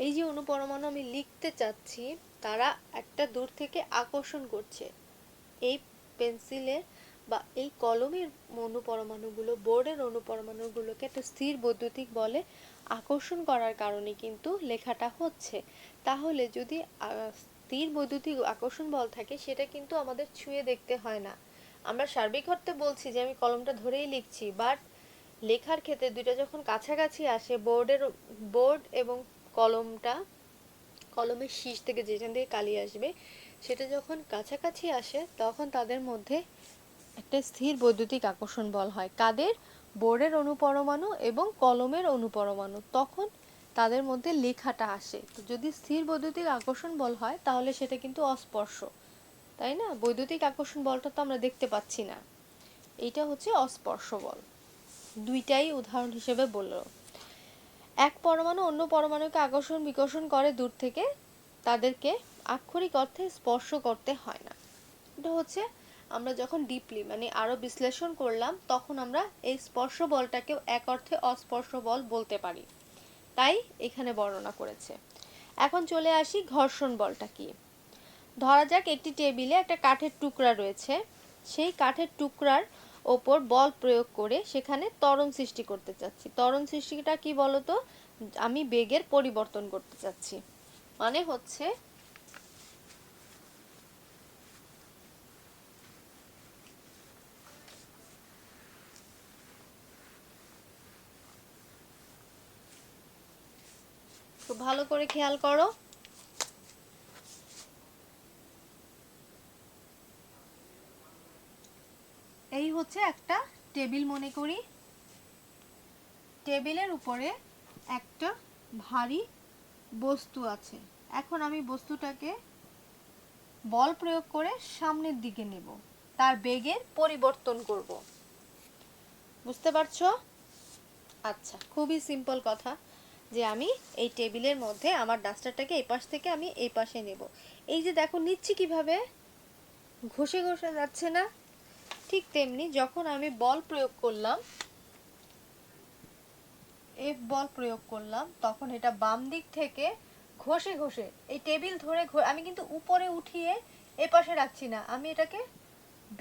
এই যে অণু পরমাণু আমি লিখতে চাচ্ছি, তারা একটা দূর থেকে আকর্ষণ করছে। এই পেন্সিলের বা এই কলমের অণু পরমাণুগুলো বোর্ডের অণু পরমাণুগুলোকে একটা স্থির বৈদ্যুতিক বলে আকর্ষণ করার কারণে কিন্তু লেখাটা হচ্ছে। তাহলে যদি স্থির বৈদ্যুতিক আকর্ষণ বল থাকে, সেটা কিন্তু আমাদের ছুঁয়ে দেখতে হয় না। আমরা সার্বিক অর্থে বলছি যে আমি কলমটা ধরেই লিখছি, বাট লেখার ক্ষেত্রে দুইটা যখন কাছাকাছি আসে, বোর্ড এবং কলমের শীষ থেকে যেখান থেকে কালি আসবে, সেটা যখন কাছাকাছি আসে তখন তাদের মধ্যে একটা স্থির বৈদ্যুতিক আকর্ষণ বল হয়। কাদের? বোর্ডের অণু পরমাণু এবং কলমের অণু পরমাণু। তখন তাদের মধ্যে লেখাটা আসে। তো যদি স্থির বৈদ্যুতিক আকর্ষণ বল হয় তাহলে সেটা কিন্তু অস্পর্শ, তাই না? বৈদ্যুতিক আকর্ষণ বলটা তো আমরা দেখতে পাচ্ছি না, এইটা হচ্ছে অস্পর্শ বল। দুইটাই উদাহরণ হিসেবে বললো। এক পরমাণু অন্য পরমাণুকে আকর্ষণ বিকর্ষণ করে দূর থেকে, তাদেরকে আক্ষরিক অর্থে স্পর্শ করতে হয় না। এটা হচ্ছে আমরা যখন ডিপলি মানে আরো বিশ্লেষণ করলাম, তখন আমরা এই স্পর্শ বলটাকেও এক অর্থে অস্পর্শ বল বলতে পারি, তাই এখানে বর্ণনা করেছে। এখন চলে আসি ঘর্ষণ বলটা কি। ধরা যাক একটি টেবিলে একটা কাঠের টুকরা রয়েছে, সেই কাঠের টুকরার ওপর বল প্রয়োগ করে সেখানে ত্বরণ সৃষ্টি করতে চাচ্ছি। ত্বরণ সৃষ্টিটা কি বলতো? আমি বেগের পরিবর্তন করতে চাচ্ছি। মানে হচ্ছে খুব ভালো করে খেয়াল করো। এই হচ্ছে একটা টেবিল মনে করি, টেবিলের উপরে একটা ভারী বস্তু আছে। এখন আমি বস্তুটাকে বল প্রয়োগ করে সামনের দিকে নেব, তার বেগের পরিবর্তন করব। বুঝতে পারছো? আচ্ছা, খুবই সিম্পল কথা যে আমি এই টেবিলের মধ্যে আমার ডাস্টারটাকে এই পাশ থেকে আমি এই পাশে নেব। এই যে দেখো নিচ্ছি কিভাবে, ঘষে ঘষে যাচ্ছে না? ঠিক তেমনি যখন আমি বল প্রয়োগ করলাম, এফ বল প্রয়োগ করলাম, তখন এটা বাম দিক থেকে ঘষে ঘষে এই টেবিল ধরে আমি কিন্তু উপরে উঠিয়ে এ পাশে রাখছি না, আমি এটাকে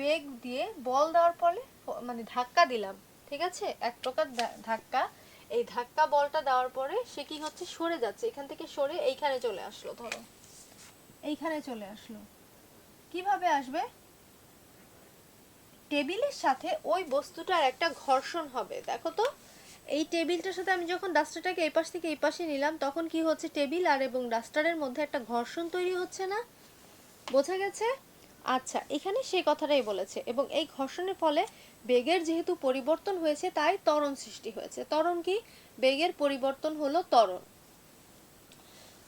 বেগ দিয়ে বল দেওয়ার ফলে মানে ধাক্কা দিলাম, ঠিক আছে? এক প্রকার ধাক্কা। এই ধাক্কা বলটা দেওয়ার পরে সে কি হচ্ছে? সরে যাচ্ছে, এখান থেকে সরে এইখানে চলে আসলো। ধরো এইখানে চলে আসলো। কিভাবে আসবে? টেবিলের সাথে ওই বস্তুটার একটা ঘর্ষণ হবে। দেখো তো, এই টেবিলটার সাথে আমি যখন ডাস্টারটাকে এই পাশ থেকে এই পাশে নিলাম, তখন কি হচ্ছে? টেবিল আর এবং ডাস্টারের মধ্যে একটা ঘর্ষণ তৈরি হচ্ছে না? বোঝা গেছে? আচ্ছা, এখানে সেই কথাটাই বলেছে। এবং এই ঘর্ষণের ফলে বেগের যেহেতু পরিবর্তন হয়েছে, তাই ত্বরণ সৃষ্টি হয়েছে। ত্বরণ কি? বেগের পরিবর্তন হলো ত্বরণ।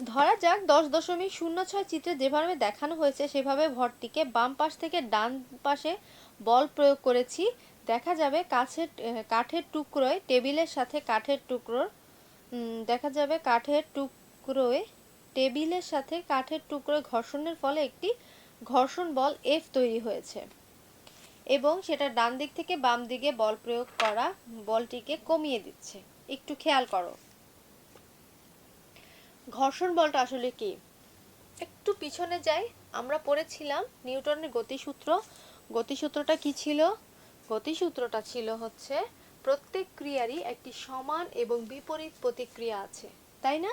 ধরা যাক 10.06 চিত্রে যেভাবে দেখানো হয়েছে সেভাবে ভরটিকে বাম পাশ থেকে ডান পাশে বল প্রয়োগ করেছি। দেখা যাবে কাঠের টুকরোয় টেবিলের সাথে কাঠের টুকরোয় ঘর্ষণের ফলে একটি ঘর্ষণ বল F তৈরি হয়েছে এবং সেটা ডান দিক থেকে বাম দিকে বল প্রয়োগ করা বলটিকে কমিয়ে দিচ্ছে। একটু খেয়াল করো ঘর্ষণ বলটা আসলে কি। একটু পিছনে যাই, আমরা পড়েছিলাম নিউটনের গতিসূত্র। গতিসূত্রটা কি ছিল? গতিসূত্রটা ছিল হচ্ছে প্রত্যেক ক্রিয়ারই একটি সমান এবং বিপরীত প্রতিক্রিয়া আছে, তাই না?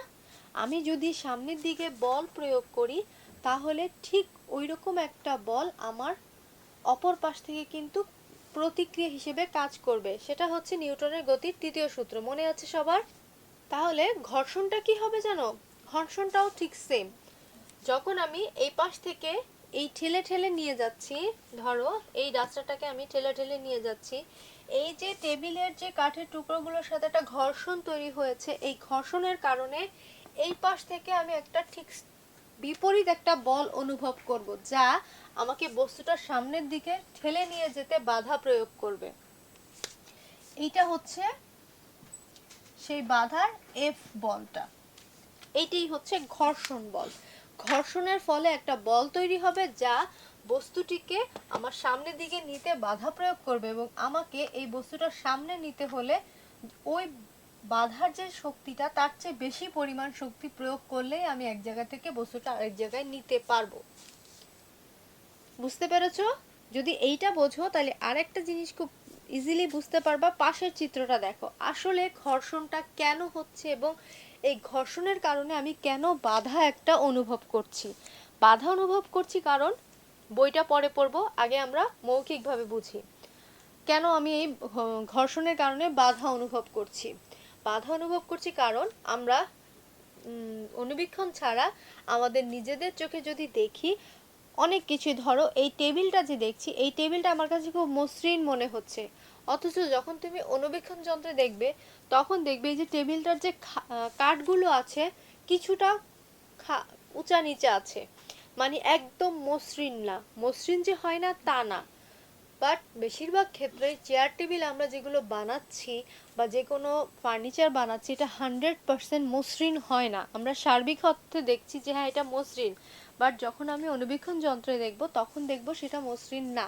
আমি যদি সামনের দিকে বল প্রয়োগ করি তাহলে ঠিক ওইরকম একটা বল আমার অপর পাশ থেকে কিন্তু প্রতিক্রিয়া হিসেবে কাজ করবে। সেটা হচ্ছে নিউটনের গতির তৃতীয় সূত্র, মনে আছে সবার? তাহলে ঘর্ষণটা কি হবে জানো? ঘর্ষণটাও ঠিক সেম। যখন আমি এই পাশ থেকে এই ঠেলে ঠেলে নিয়ে যাচ্ছি, ধরো এই ডাস্টারটাকে আমি ঠেলে ঠেলে নিয়ে যাচ্ছি, এই যে টেবিলের যে কাঠের টুকরোগুলোর সাথে একটা ঘর্ষণ তৈরি হয়েছে, এই ঘর্ষণের কারণে এই পাশ থেকে আমি একটা ঠিক বিপরীত একটা বল অনুভব করব, যা আমাকে বস্তুটার সামনের দিকে ঠেলে নিয়ে যেতে বাধা প্রয়োগ করবে। এইটা হচ্ছে সেই বাধার এফ বলটা, এইটাই হচ্ছে ঘর্ষণ বল। ঘর্ষণের ফলে একটা বল তৈরি হবে যা বস্তুটিকে আমার সামনের দিকে নিতে বাধা প্রয়োগ করবে এবং আমাকে এই বস্তুটার সামনে নিতে হলে ওই বাধার যে শক্তিটা তার চেয়ে বেশি পরিমাণ শক্তি প্রয়োগ করলেই আমি এক জায়গা থেকে বস্তুটা আরেক জায়গায় নিতে পারবো। বুঝতে পেরেছো? যদি এইটা বোঝো তাহলে আরেকটা জিনিস খুব ইজিলি বুঝতে পারবা। পাশের চিত্রটা দেখো, আসলে ঘর্ষণটা কেন হচ্ছে এবং এই ঘর্ষণের কারণে আমি কেন বাধা একটা অনুভব করছি। বাধা অনুভব করছি কারণ বইটা পরে পড়বো, আগে আমরা মৌখিকভাবে বুঝি কেন আমি এই ঘর্ষণের কারণে বাধা অনুভব করছি। বাধা অনুভব করছি কারণ আমরা অনুবীক্ষণ ছাড়া আমাদের নিজেদের চোখে যদি দেখি অনেক কিছু, ধরো এই টেবিলটা যে দেখছি, এই টেবিলটা আমার কাছে খুব মসৃণ মনে হচ্ছে, অথচ যখন তুমি অনুবীক্ষণ যন্ত্রে দেখবে তখন দেখবে এই যে টেবিলটার যে কাঠগুলো আছে কিছুটা উঁচা নিচে আছে, মানে একদম মসৃণ না। মসৃণ যে হয় না তা না, বাট বেশিরভাগ ক্ষেত্রে চেয়ার টেবিল আমরা যেগুলো বানাচ্ছি বা যে কোনো ফার্নিচার বানাচ্ছি এটা 100% মসৃণ হয় না। আমরা সার্বিক অর্থে দেখছি যে হ্যাঁ এটা মসৃণ, বাট যখন আমি অনুবীক্ষণ যন্ত্রে দেখব তখন দেখব সেটা মসৃণ না।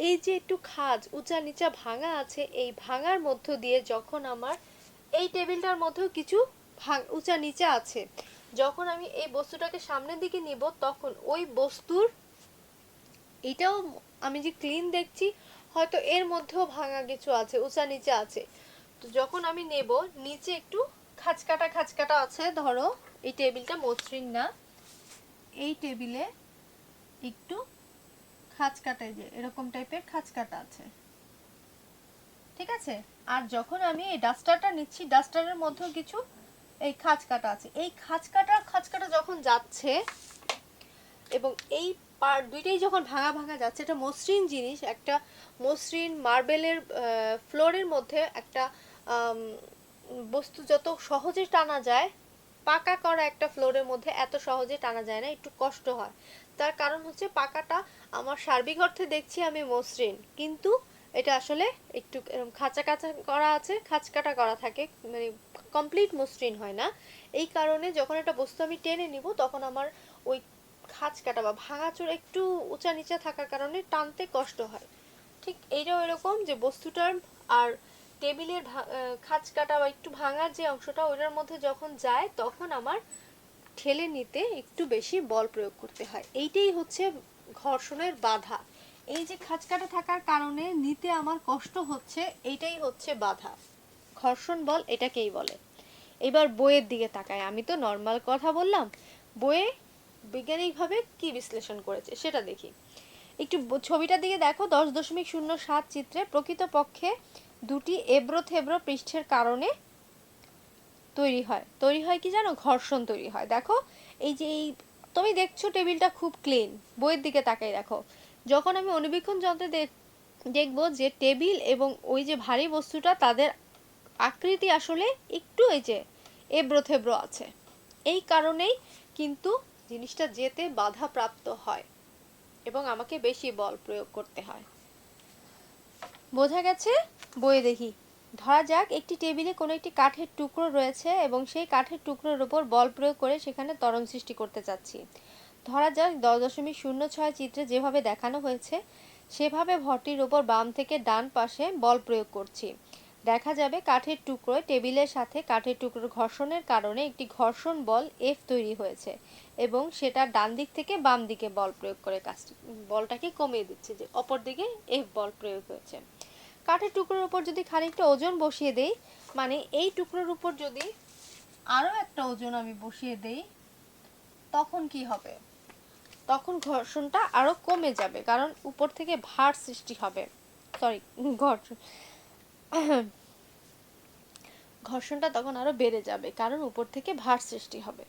এই যে একটু খাঁজ উঁচা নিচা ভাঙা আছে, এই ভাঙার মধ্য দিয়ে যখন আমার এই টেবিলটার মধ্যেও কিছু উঁচা নিচা আছে, যখন আমি এই বস্তুটাকে সামনের দিকে নিব তখন ওই বস্তুর এটাও আমি যে ক্লিন দেখছি হয়তো এর মধ্যেও ভাঙা কিছু আছে, উঁচা নিচে আছে। তো যখন আমি নেব নিচে একটু খাঁচকাটা খাঁচকাটা আছে, ধরো এই টেবিলটা মসৃণ না, এই টেবিলে একটু খাঁচকাটা যে এরকম টাইপের খাঁচকাটা আছে, ঠিক আছে? আর যখন আমি এই ডাস্টারটা নিচ্ছি ডাস্টারের মধ্যেও কিছু এই খাঁচকাটা আছে, এই খাঁচকাটা যখন যাচ্ছে এবং এই পার্ট দুইটাই যখন ভাঙা ভাঙা যাচ্ছে, এটা মসৃণ জিনিস, একটা মসৃণ মার্বেলের ফ্লোরের মধ্যে একটা বস্তু যত সহজে টানা যায়, পাকা করা একটা ফ্লোরের মধ্যে এত সহজে টানা যায় না, একটু কষ্ট হয়। তার কারণ হচ্ছে পাকাটা আমার সার্বিক অর্থে দেখছি আমি মসৃণ, কিন্তু এটা আসলে একটু খাঁচা খাঁচা করা আছে, খাঁচকাটা করা থাকে, মানে কমপ্লিট মসৃণ হয় না। এই কারণে যখন একটা বস্তু আমি টেনে নিব তখন আমার ওই খাঁচকাটা বা ভাঙাচোরা একটু উঁচা নিচা থাকার কারণে টানতে কষ্ট হয়। ঠিক এইটাও এরকম যে বস্তুটার আর টেবিলের খাঁচকাটা বা একটু ভাঙার যে অংশটা ওটার মধ্যে যখন যায় তখন আমার ঠেলে নিতে একটু বেশি বল প্রয়োগ করতে হয়। এইটাই হচ্ছে ঘর্ষণের বাধা। এই যে খাঁচকাটা থাকার কারণে নিতে আমার কষ্ট হচ্ছে, এইটাই হচ্ছে বাধা। ঘর্ষণ বল এটাকেই বলে। এবার বইয়ের দিকে তাকায়, আমি তো নর্মাল কথা বললাম, বইয়ে বৈজ্ঞানিকভাবে কি বিশ্লেষণ করেছে সেটা দেখি। একটু ছবিটার দিকে দেখো, 10.07 চিত্রে প্রকৃতপক্ষে দুটি এবড়ো থেবড়ো পৃষ্ঠের কারণে তৈরি হয় কি জানো? ঘর্ষণ তৈরি হয়। দেখো এই যে এই তুমি দেখছো টেবিলটা খুব ক্লিন, বইয়ের দিকে তাকাই দেখো, যখন আমি অনুবীক্ষণ যন্ত্রে দেখবো যে টেবিল এবং ওই যে ভারী বস্তুটা তাদের আকৃতি আসলে একটু এই যে এবড়ো থেবড়ো আছে, এই কারণেই কিন্তু জিনিসটা যেতে বাধা প্রাপ্ত হয় এবং আমাকে বেশি বল প্রয়োগ করতে হয়। বোঝা গেছে? বইয়ে দেখি, ধরা যাক একটি টেবিলে কোনো একটি কাঠের টুকরো রয়েছে এবং সেই কাঠের টুকরোর উপর বল প্রয়োগ করে সেখানে ত্বরণ সৃষ্টি করতে চাচ্ছি। ধরা যাক 10.06 চিত্রে যেভাবে দেখানো হয়েছে সেভাবে ভরটির ওপর বাম থেকে ডান পাশে বল প্রয়োগ করছি। দেখা যাবে কাঠের টুকরোয় টেবিলের সাথে কাঠের টুকরোর ঘর্ষণের কারণে একটি ঘর্ষণ বল এফ তৈরি হয়েছে এবং সেটা ডান দিক থেকে বাম দিকে বল প্রয়োগ করে কাজটি বলটাকে কমিয়ে দিচ্ছে, যে অপর দিকে এফ বল প্রয়োগ হয়েছে। কাঠের টুকরোর উপর যদি খানিকটা ওজন বসিয়ে দেই, মানে এই টুকরোর উপর যদি আরও একটা ওজন আমি বসিয়ে দেই, তখন কি হবে? তখন ঘর্ষণটা আরো কমে যাবে, কারণ উপর থেকে ভার সৃষ্টি হবে। সরি, ঘর্ষণটা তখন আরো বেড়ে যাবে, কারণ উপর থেকে ভার সৃষ্টি হবে।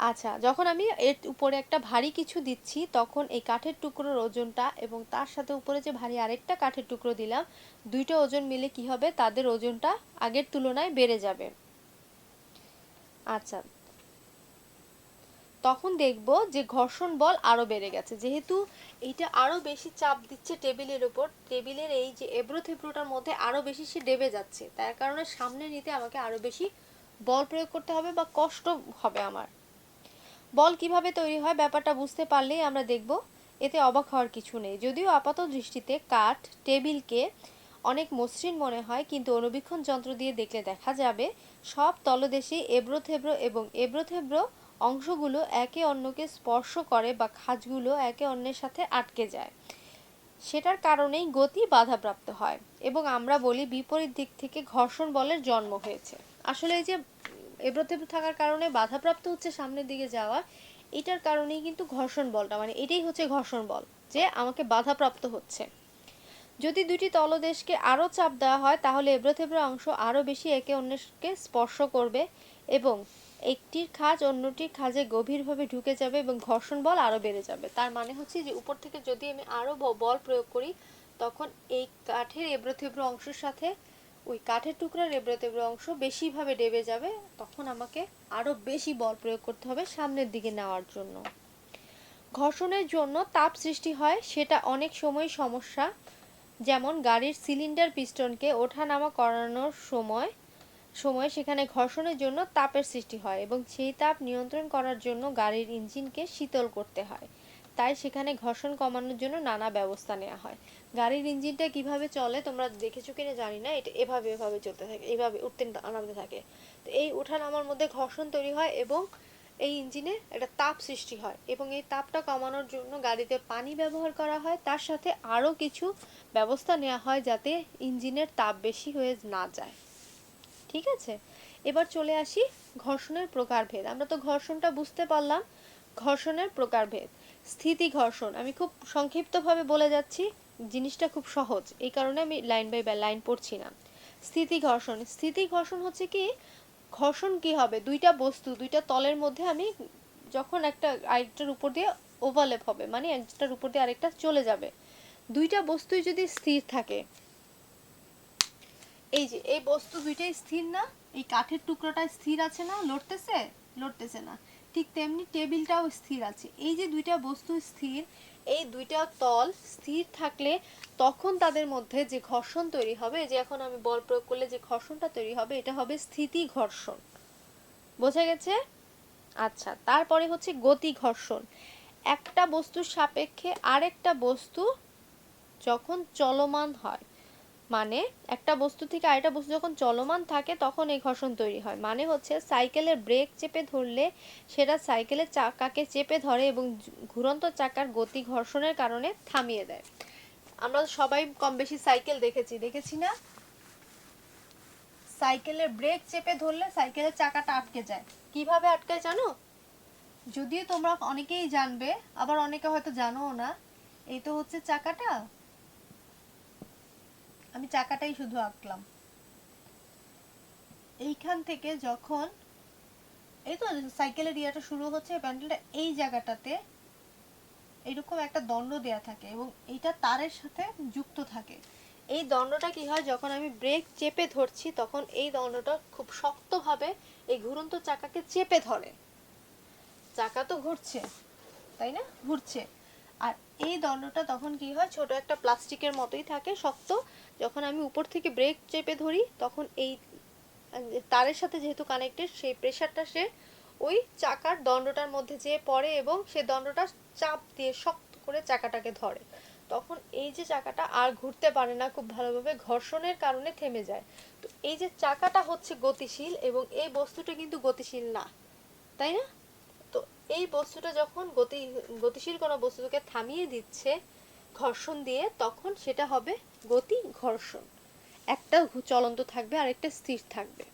আচ্ছা, যখন আমি এর উপরে একটা ভারী কিছু দিচ্ছি, তখন এই কাঠের টুকরোর ওজনটা এবং তার সাথে উপরে যে ভারী আরেকটা কাঠের টুকরো দিলাম, দুইটা ওজন মিলে কি হবে? তাদের ওজনটা আগের তুলনায় বেড়ে যাবে। আচ্ছা, তখন দেখব যে ঘর্ষণ বল আরো বেড়ে গেছে, যেহেতু এইটা আরো বেশি চাপ দিচ্ছে টেবিলের উপর, টেবিলের এই যে এবড়ো থেবড়োটার মধ্যে আরো বেশি সে ডেবে যাচ্ছে, তার কারণে সামনে নিতে আমাকে আরো বেশি বল প্রয়োগ করতে হবে বা কষ্ট হবে আমার। বল কিভাবে তৈরি হয় ব্যাপারটা বুঝতে পারলেই আমরা দেখব এতে অবাক হওয়ার কিছু নেই। যদিও আপাত দৃষ্টিতে কাঠ টেবিলকে অনেক মসৃণ মনে হয়, কিন্তু অণুবীক্ষণ যন্ত্র দিয়ে দেখলে দেখা যাবে সব তলদেশে এবড়ো থেবড়ো এবং এবড়ো থেবড়ো অংশগুলো একে অন্যকে স্পর্শ করে বা খাঁজগুলো একে অন্যের সাথে আটকে যায়। সেটার কারণেই গতি বাধাপ্রাপ্ত হয় এবং আমরা বলি বিপরীত দিক থেকে ঘর্ষণ বলের জন্ম হয়েছে। আসলে এই যে এবড়ো থেবড়ো থাকার কারণে বাধাপ্রাপ্ত হচ্ছে সামনের দিকে যাওয়া, এটার কারণেই কিন্তু ঘর্ষণ বলটা, মানে এটাই হচ্ছে ঘর্ষণ বল, যে আমাকে বাধাপ্রাপ্ত হচ্ছে। যদি দুটি তলদেশকে আরও চাপ দেওয়া হয়, তাহলে এবড়ো থেবড়ো অংশ আরও বেশি একে অন্যকে স্পর্শ করবে এবং একটির খাঁজ অন্যটির খাঁজে গভীরভাবে ঢুকে যাবে এবং ঘর্ষণ বল আরও বেড়ে যাবে। তার মানে হচ্ছে যে উপর থেকে যদি আমি আরও বল প্রয়োগ করি, তখন এই কাঠের এবড়ো থেবড়ো অংশের সাথে ওই কাঠের টুকরার এবড়ো তেবড়ো অংশ বেশিভাবে ডেবে যাবে, তখন আমাকে আরও বেশি বল প্রয়োগ করতে হবে সামনের দিকে নেওয়ার জন্য। ঘর্ষণের জন্য তাপ সৃষ্টি হয়, সেটা অনেক সময় সমস্যা। যেমন গাড়ির সিলিন্ডার পিস্টনকে ওঠানামা করানোর সময় সেখানে ঘর্ষণের জন্য তাপের সৃষ্টি হয় এবং সেই তাপ নিয়ন্ত্রণ করার জন্য গাড়ির ইঞ্জিনকে শীতল করতে হয়। তাই সেখানে ঘর্ষণ কমানোর জন্য নানা ব্যবস্থা নেওয়া হয়। গাড়ির ইঞ্জিনটা কিভাবে চলে তোমরা দেখেছো কিনা জানি না, এটা এভাবে এভাবে চলতে থাকে, এইভাবে উঠতে নামতে থাকে। তো এই ওঠা নামার মধ্যে ঘর্ষণ তৈরি হয় এবং এই ইঞ্জিনে একটা তাপ সৃষ্টি হয় এবং এই তাপটা কমানোর জন্য গাড়িতে পানি ব্যবহার করা হয়, তার সাথে আরও কিছু ব্যবস্থা নেওয়া হয় যাতে ইঞ্জিনের তাপ বেশি হয়ে না যায়। ঠিক আছে, এবার চলে আসি ঘর্ষণের প্রকারভেদ। আমরা তো ঘর্ষণটা বুঝতে পারলাম। ঘর্ষণের প্রকারভেদ। স্থিতি ঘর্ষণ, আমি খুব সংক্ষিপ্তভাবে বলে যাচ্ছি, জিনিসটা খুব সহজ, এই কারণে আমি লাইন বাই লাইন পড়ছি না। স্থিতি ঘর্ষণ। স্থিতি ঘর্ষণ হচ্ছে কি, ঘর্ষণ কি হবে, দুইটা বস্তু দুইটা তলের মধ্যে আমি যখন একটা আরেকটার উপর দিয়ে ওভারল্যাপ হবে, মানে একটার উপর দিয়ে আরেকটা চলে যাবে, দুইটা বস্তুই যদি স্থির থাকে, এই যে এই বস্তু দুইটাই স্থির না, এই কাঠের টুকরোটা স্থির আছে না, লড়তেছে লড়তেছে না, ঠিক তেমনি টেবিলটাও স্থির আছে। এই যে দুইটা বস্তু স্থির, এই দুইটা তল স্থির থাকলে তখন তাদের মধ্যে যে ঘর্ষণ তৈরি হবে, যে এখন আমি বল প্রয়োগ করলে যে ঘর্ষণটা তৈরি হবে, এটা হবে স্থিতি ঘর্ষণ। বোঝা গেছে? আচ্ছা, তারপরে হচ্ছে গতি ঘর্ষণ। একটা বস্তুর সাপেক্ষে আরেকটা বস্তু যখন চলমান হয়, মানে একটা বস্তু থেকে আরেকটা বস্তু যখন চলমান থাকে তখন এই ঘর্ষণ তৈরি হয়। মানে হচ্ছে সাইকেলের ব্রেক চেপে ধরলে সেটা সাইকেলের চাকাকে চেপে ধরে এবং ঘুরন্ত চাকার গতি ঘর্ষণের কারণে থামিয়ে দেয়। আমরা সবাই কম বেশি সাইকেল দেখেছি না? সাইকেলের ব্রেক চেপে ধরলে সাইকেলের চাকাটা আটকে যায়। কিভাবে আটকায় জানো? যদিও তোমরা অনেকেই জানবে, আবার অনেকে হয়তো জানোও না। এই তো হচ্ছে চাকাটা, আমি চাকাটাই শুধু আঁকলাম। এইখান থেকে যখন এই তো সাইকেলের ইয়াটা শুরু হচ্ছে, প্যান্ডেলটা এই জায়গাটাতে এরকম একটা দণ্ড দেয়া থাকে এবং এইটা তারের সাথে যুক্ত থাকে। এই দণ্ডটা কি হয়, যখন আমি ব্রেক চেপে ধরছি তখন এই দণ্ডটা খুব শক্তভাবে এই ঘুরন্ত চাকাকে চেপে ধরে। চাকা তো ঘুরছে, তাই না, ঘুরছে, আর এই দণ্ডটা তখন কি হয়, ছোট একটা প্লাস্টিকের মতোই থাকে শক্ত। যখন আমি উপর থেকে ব্রেক চেপে ধরি তখন এই তারের সাথে যেহেতু কানেক্টেড, সেই প্রেসারটা সে ওই চাকার দণ্ডটার মধ্যে যেয়ে পড়ে এবং সে দণ্ডটা চাপ দিয়ে শক্ত করে চাকাটাকে ধরে। তখন এই যে চাকাটা আর ঘুরতে পারে না খুব ভালোভাবে, ঘর্ষণের কারণে থেমে যায়। তো এই যে চাকাটা হচ্ছে গতিশীল এবং এই বস্তুটা কিন্তু গতিশীল না, তাই না? তো এই বস্তুটা যখন গতিশীল কোনো বস্তুকে থামিয়ে দিচ্ছে ঘর্ষণ দিয়ে, তখন সেটা হবে গতি ঘর্ষণ। একটা চলন্ত থাকবে আর একটা স্থির থাকবে।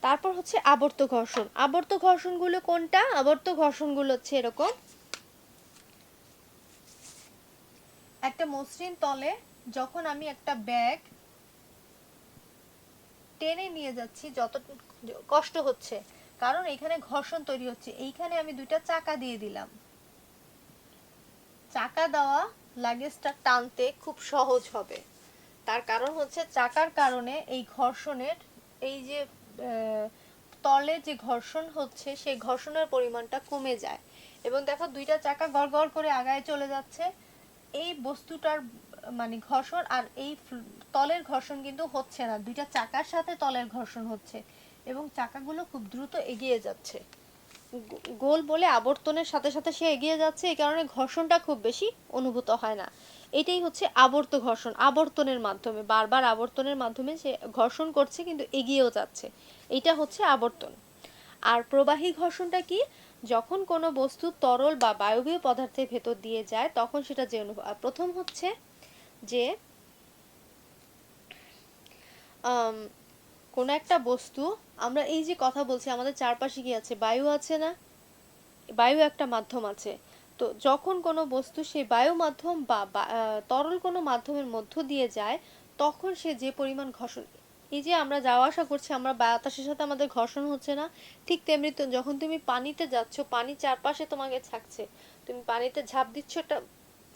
তারপর হচ্ছে আবর্ত ঘর্ষণ। আবর্ত ঘর্ষণগুলো কোনটা? আবর্ত ঘর্ষণগুলো হচ্ছে এরকম, একটা মসৃণ তলে যখন আমি একটা ব্যাগ টেনে নিয়ে যাচ্ছি, যত কষ্ট হচ্ছে কারণ এখানে ঘর্ষণ তৈরি হচ্ছে, এইখানে আমি দুইটা চাকা দিয়ে দিলাম। চাকা দেওয়া লাগেজটা টানতে খুব সহজ হবে, তার কারণ হচ্ছে চাকার কারণে এই ঘর্ষণের, এই যে তলে যে ঘর্ষণ হচ্ছে সেই ঘর্ষণের পরিমাণটা কমে যায়। এবং দেখো দুইটা চাকা গড় গড় করে আগায় চলে যাচ্ছে, এই বস্তুটার মানে ঘর্ষণ আর এই তলের ঘর্ষণ কিন্তু হচ্ছে না, দুইটা চাকার সাথে তলের ঘর্ষণ হচ্ছে এবং চাকাগুলো খুব দ্রুত এগিয়ে যাচ্ছে। গোল বলে আবর্তনের সাথে সাথে সে এগিয়ে যাচ্ছে, এই কারণে ঘর্ষণটা খুব বেশি অনুভূত হয় না। এটাই হচ্ছে আবর্ত ঘর্ষণ, আবর্তনের মাধ্যমে, বারবার আবর্তনের মাধ্যমে সে ঘর্ষণ করছে কিন্তু এগিয়েও যাচ্ছে, এটা হচ্ছে আবর্তন। আর প্রবাহী ঘর্ষণটা কি? যখন কোনো বস্তু তরল বা বায়বীয় পদার্থের ভেতর দিয়ে যায় তখন সেটা যে অনুভব, প্রথম হচ্ছে যে কোনো একটা বস্তু, আমরা এই যে কথা বলছি আমাদের চারপাশে কি আছে? বায়ু আছে না? বায়ু একটা মাধ্যম আছে। তো যখন কোনো বস্তু সেই বায়ু মাধ্যম বা তরল কোনো মাধ্যমের মধ্য দিয়ে যায় তখন সে যে পরিমাণ ঘর্ষণ, এই যে আমরা যাওয়া আসা করছি, আমরা বাতাসের সাথে আমাদের ঘর্ষণ হচ্ছে না, ঠিক তেমনি তো যখন তুমি পানিতে যাচ্ছ, পানি চারপাশে তোমাকে থাকছে, তুমি পানিতে ঝাঁপ দিচ্ছ, একটা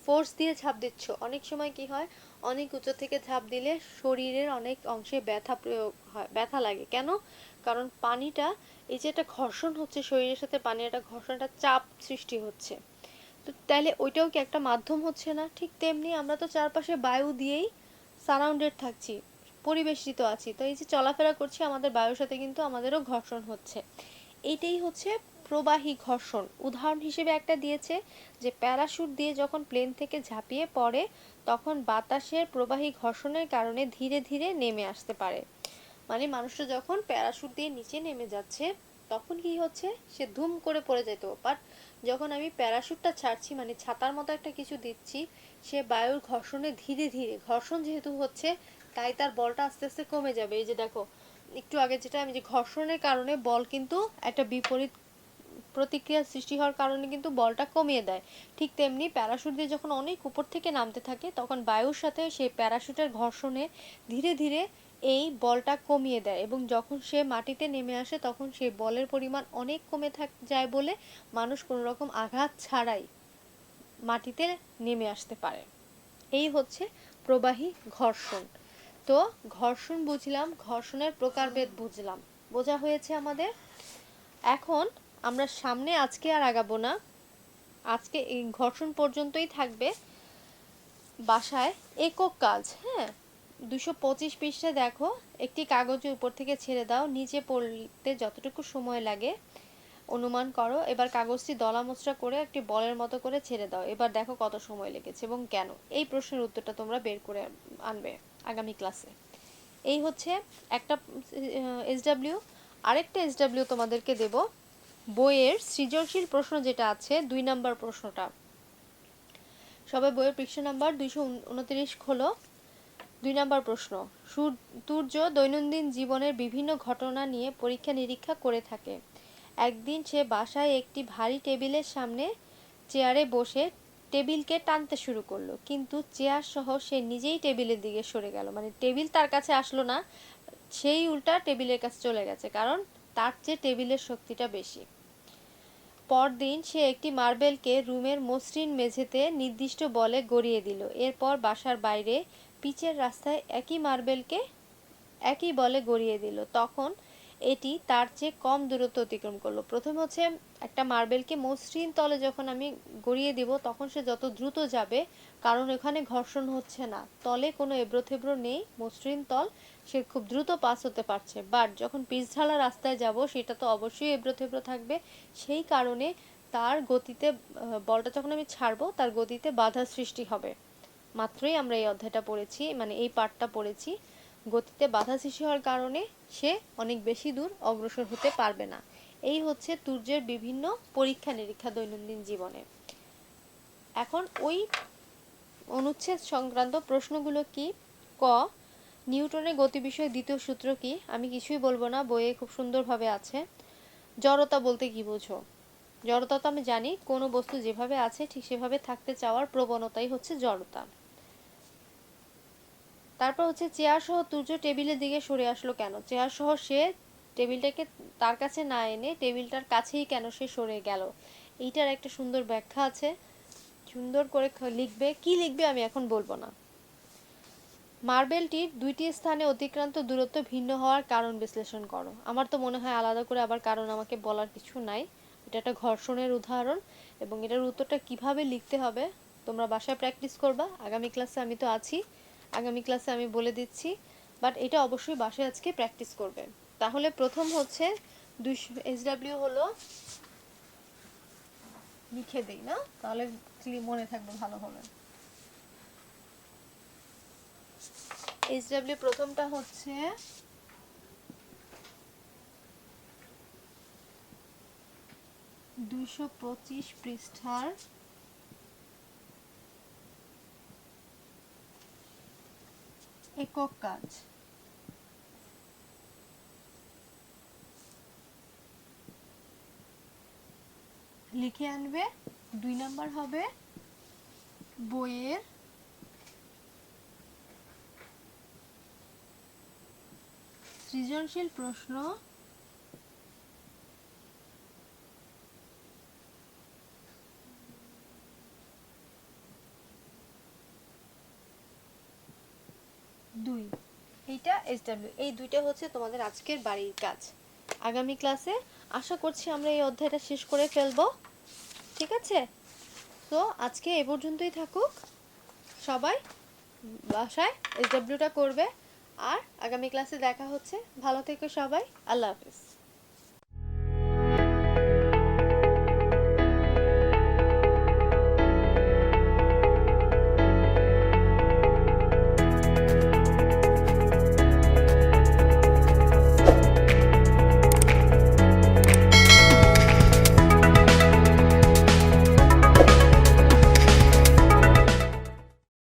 ফোর্স দিয়ে ঝাঁপ দিচ্ছ, অনেক সময় কি হয়, অনেক উঁচু থেকে ঝাঁপ দিলে শরীরের অনেক অংশে ব্যথা প্রয়োগ হয়, ব্যথা লাগে। কেন? কারণ পানিটা, এই যে একটা ঘর্ষণ হচ্ছে শরীরের সাথে পানির একটা ঘর্ষণ, একটা চাপ সৃষ্টি হচ্ছে। তো তাইলে ওইটাও কি একটা মাধ্যম হচ্ছে না? ঠিক তেমনি আমরা তো চারপাশে বায়ু দিয়েই সারাউন্ডেড থাকছি, পরিবেষ্টিত আছি, তো এই যে চলাফেরা করছি আমাদের বায়ুর সাথে কিন্তু আমাদেরও ঘর্ষণ হচ্ছে। এইটাই হচ্ছে প্রবাহী ঘর্ষণ। উদাহরণ হিসেবে একটা দিয়েছে যে প্যারাশুট দিয়ে যখন প্লেন থেকে ঝাঁপিয়ে পড়ে তখন বাতাসের প্রবাহী ঘর্ষণের কারণে ধীরে ধীরে নেমে আসতে পারে। মানে মানুষটা যখন প্যারাশুট দিয়ে নিচে নেমে যাচ্ছে তখন কি হচ্ছে, সে ধুম করে পড়ে যেত, বাট যখন আমি প্যারাশুটটা ছাড়ছি, মানে ছাতার মতো একটা কিছু দিচ্ছি, সে বায়ুর ঘর্ষণে ধীরে ধীরে, ঘর্ষণ যেহেতু হচ্ছে তাই তার বলটা আস্তে আস্তে কমে যাবে। এই যে দেখো একটু আগে যেটা আমি, যে ঘর্ষণের কারণে বল কিন্তু একটা বিপরীত প্রতিক্রিয়া সৃষ্টি হওয়ার কারণে কিন্তু বলটা কমিয়ে দেয়। ঠিক তেমনি প্যারাশুট দিয়ে যখন অনেক উপর থেকে নামতে থাকে তখন বায়ুর সাথে সেই প্যারাশুটের ঘর্ষণে ধীরে ধীরে এই বলটা কমিয়ে দেয় এবং যখন সে মাটিতে নেমে আসে তখন সেই বলের পরিমাণ অনেক কমে যায় বলে মানুষ কোনো রকম আঘাত ছাড়াই মাটিতে নেমে আসতে পারে। এই হচ্ছে প্রবাহী ঘর্ষণ। তো ঘর্ষণ বুঝলাম, ঘর্ষণের প্রকারভেদ বুঝলাম, বোঝা হয়েছে আমাদের। এখন আমরা সামনে আজকে আর আগাবো না, আজকে এই ঘর্ষণ পর্যন্তই থাকবে। বাসায় একক কাজ, হ্যাঁ, 225 পৃষ্ঠা দেখো, একটি কাগজের উপর থেকে ছেড়ে দাও, নিচে পড়তে যতটুকু সময় লাগে অনুমান করো। এবার কাগজটি দলা মোচড়া করে একটি বলের মতো করে ছেড়ে দাও, এবার দেখো কত সময় লেগেছে এবং কেন। এই প্রশ্নের উত্তরটা তোমরা বের করে আনবে আগামী ক্লাসে। এই হচ্ছে একটা এসডব্লিউ। আরেকটা এসডব্লিউ তোমাদেরকে দেব, বইয়ের সৃজনশীল প্রশ্ন যেটা আছে 2 নাম্বার প্রশ্নটা, সবাই বইয়ের পৃষ্ঠা নাম্বার 229 খোলো। 2 নাম্বার প্রশ্ন, সূর্য দৈনন্দিন জীবনের বিভিন্ন ঘটনা নিয়ে পরীক্ষা নিরীক্ষা করে থাকে। একদিন সে বাসায় একটি ভারী টেবিলের সামনে চেয়ারে বসে টেবিলকে টানতে শুরু করলো, কিন্তু চেয়ার সহ সে নিজেই টেবিলের দিকে সরে গেল, মানে টেবিল তার কাছে আসলো না, সেই উল্টা টেবিলের কাছে চলে গেছে, কারণ তার চেয়ে টেবিলের শক্তিটা বেশি। পরদিন সে একটি মার্বেলকে রুমের মসৃণ মেঝেতে নির্দিষ্ট বলে গড়িয়ে দিল। এরপর বাসার বাইরে পিচের রাস্তায় একই মার্বেলকে একই বলে গড়িয়ে দিল। তখন এটি তার চেয়ে কম দূরত্ব অতিক্রম করলো। প্রথমে হচ্ছে একটা মার্বেলকে মসৃণ তলে যখন আমি গড়িয়ে দিব তখন সে যত দ্রুত যাবে, কারণ এখানে ঘর্ষণ হচ্ছে না, তলে কোনো এবড়োথেবড়ো নেই, মসৃণ তল, সে খুব দ্রুত পাস হতে পারছে। বাট যখন পিচঢালা রাস্তায় যাব সেটা তো অবশ্যই এবড়োথেবড়ো থাকবে, সেই কারণে তার গতিতে বলটা যখন আমি ছাড়বো তার গতিতে বাধা সৃষ্টি হবে। মাত্রই আমরা এই অধ্যায়টা পড়েছি, মানে এই পার্টটা পড়েছি। গতিতে বাধা সৃষ্টি হওয়ার কারণে সে অনেক বেশি দূর অগ্রসর হতে পারবে না। এই হচ্ছে সূর্যের বিভিন্ন পরীক্ষা নিরীক্ষা দৈনন্দিন জীবনে। এখন ওই অনুচ্ছেদ সংক্রান্ত প্রশ্নগুলো কি? ক, নিউটনের গতি বিষয়ে দ্বিতীয় সূত্র কি? আমি কিছুই বলবো না, বইয়ে খুব সুন্দরভাবে আছে। জড়তা বলতে কি বোঝো? জড়তা তো আমি জানি, কোনো বস্তু যেভাবে আছে ঠিক সেভাবে থাকতে চাওয়ার প্রবণতাই হচ্ছে জড়তা। তারপর হচ্ছে চেয়ার সহ সূর্য টেবিলের দিকে সরে আসলো কেন? চেয়ার সহ সে টেবিলটাকে তার কাছে না এনে টেবিলটার কাছেই কেন সে সরে গেল? এইটার একটা সুন্দর ব্যাখ্যা আছে, সুন্দর করে লিখবে। কি লিখবে আমি এখন বলবো না। মার্বেলটির দুইটি স্থানে অতিক্রান্ত দূরত্ব ভিন্ন হওয়ার কারণ বিশ্লেষণ করো। আমার তো মনে হয় আলাদা করে আবার কারণ আমাকে বলার কিছু নাই, এটা একটা ঘর্ষণের উদাহরণ, এবং এটার উত্তরটা কিভাবে লিখতে হবে তোমরা বাসায় প্র্যাকটিস করবা। আগামী ক্লাসে আমি তো আছি, আগামী ক্লাসে আমি বলে দিচ্ছি, বাট এটা অবশ্যই বাসায় আজকে প্র্যাকটিস করবে। তাহলে প্রথম হচ্ছে 200 SW হলো, লিখে দেই না তাহলে মনে থাকবে ভালো হবে। SW প্রথমটা হচ্ছে 225 পৃষ্ঠার একক কাজ। লিখে আনবে। 2 নাম্বার হবে বইয়ের সৃজনশীল প্রশ্ন দুই। এইটা SW। এই দুইটা হচ্ছে তোমাদের আজকের বাড়ির কাজ। আগামী ক্লাসে আশা করছি আমরা এই অধ্যায়টা শেষ করে ফেলবো, ঠিক আছে? তো আজকে এ পর্যন্তই থাকুক, সবাই বাসায় SWটা করবে, আর আগামী ক্লাসে দেখা হচ্ছে। ভালো থেকো সবাই, আল্লাহ হাফেজ।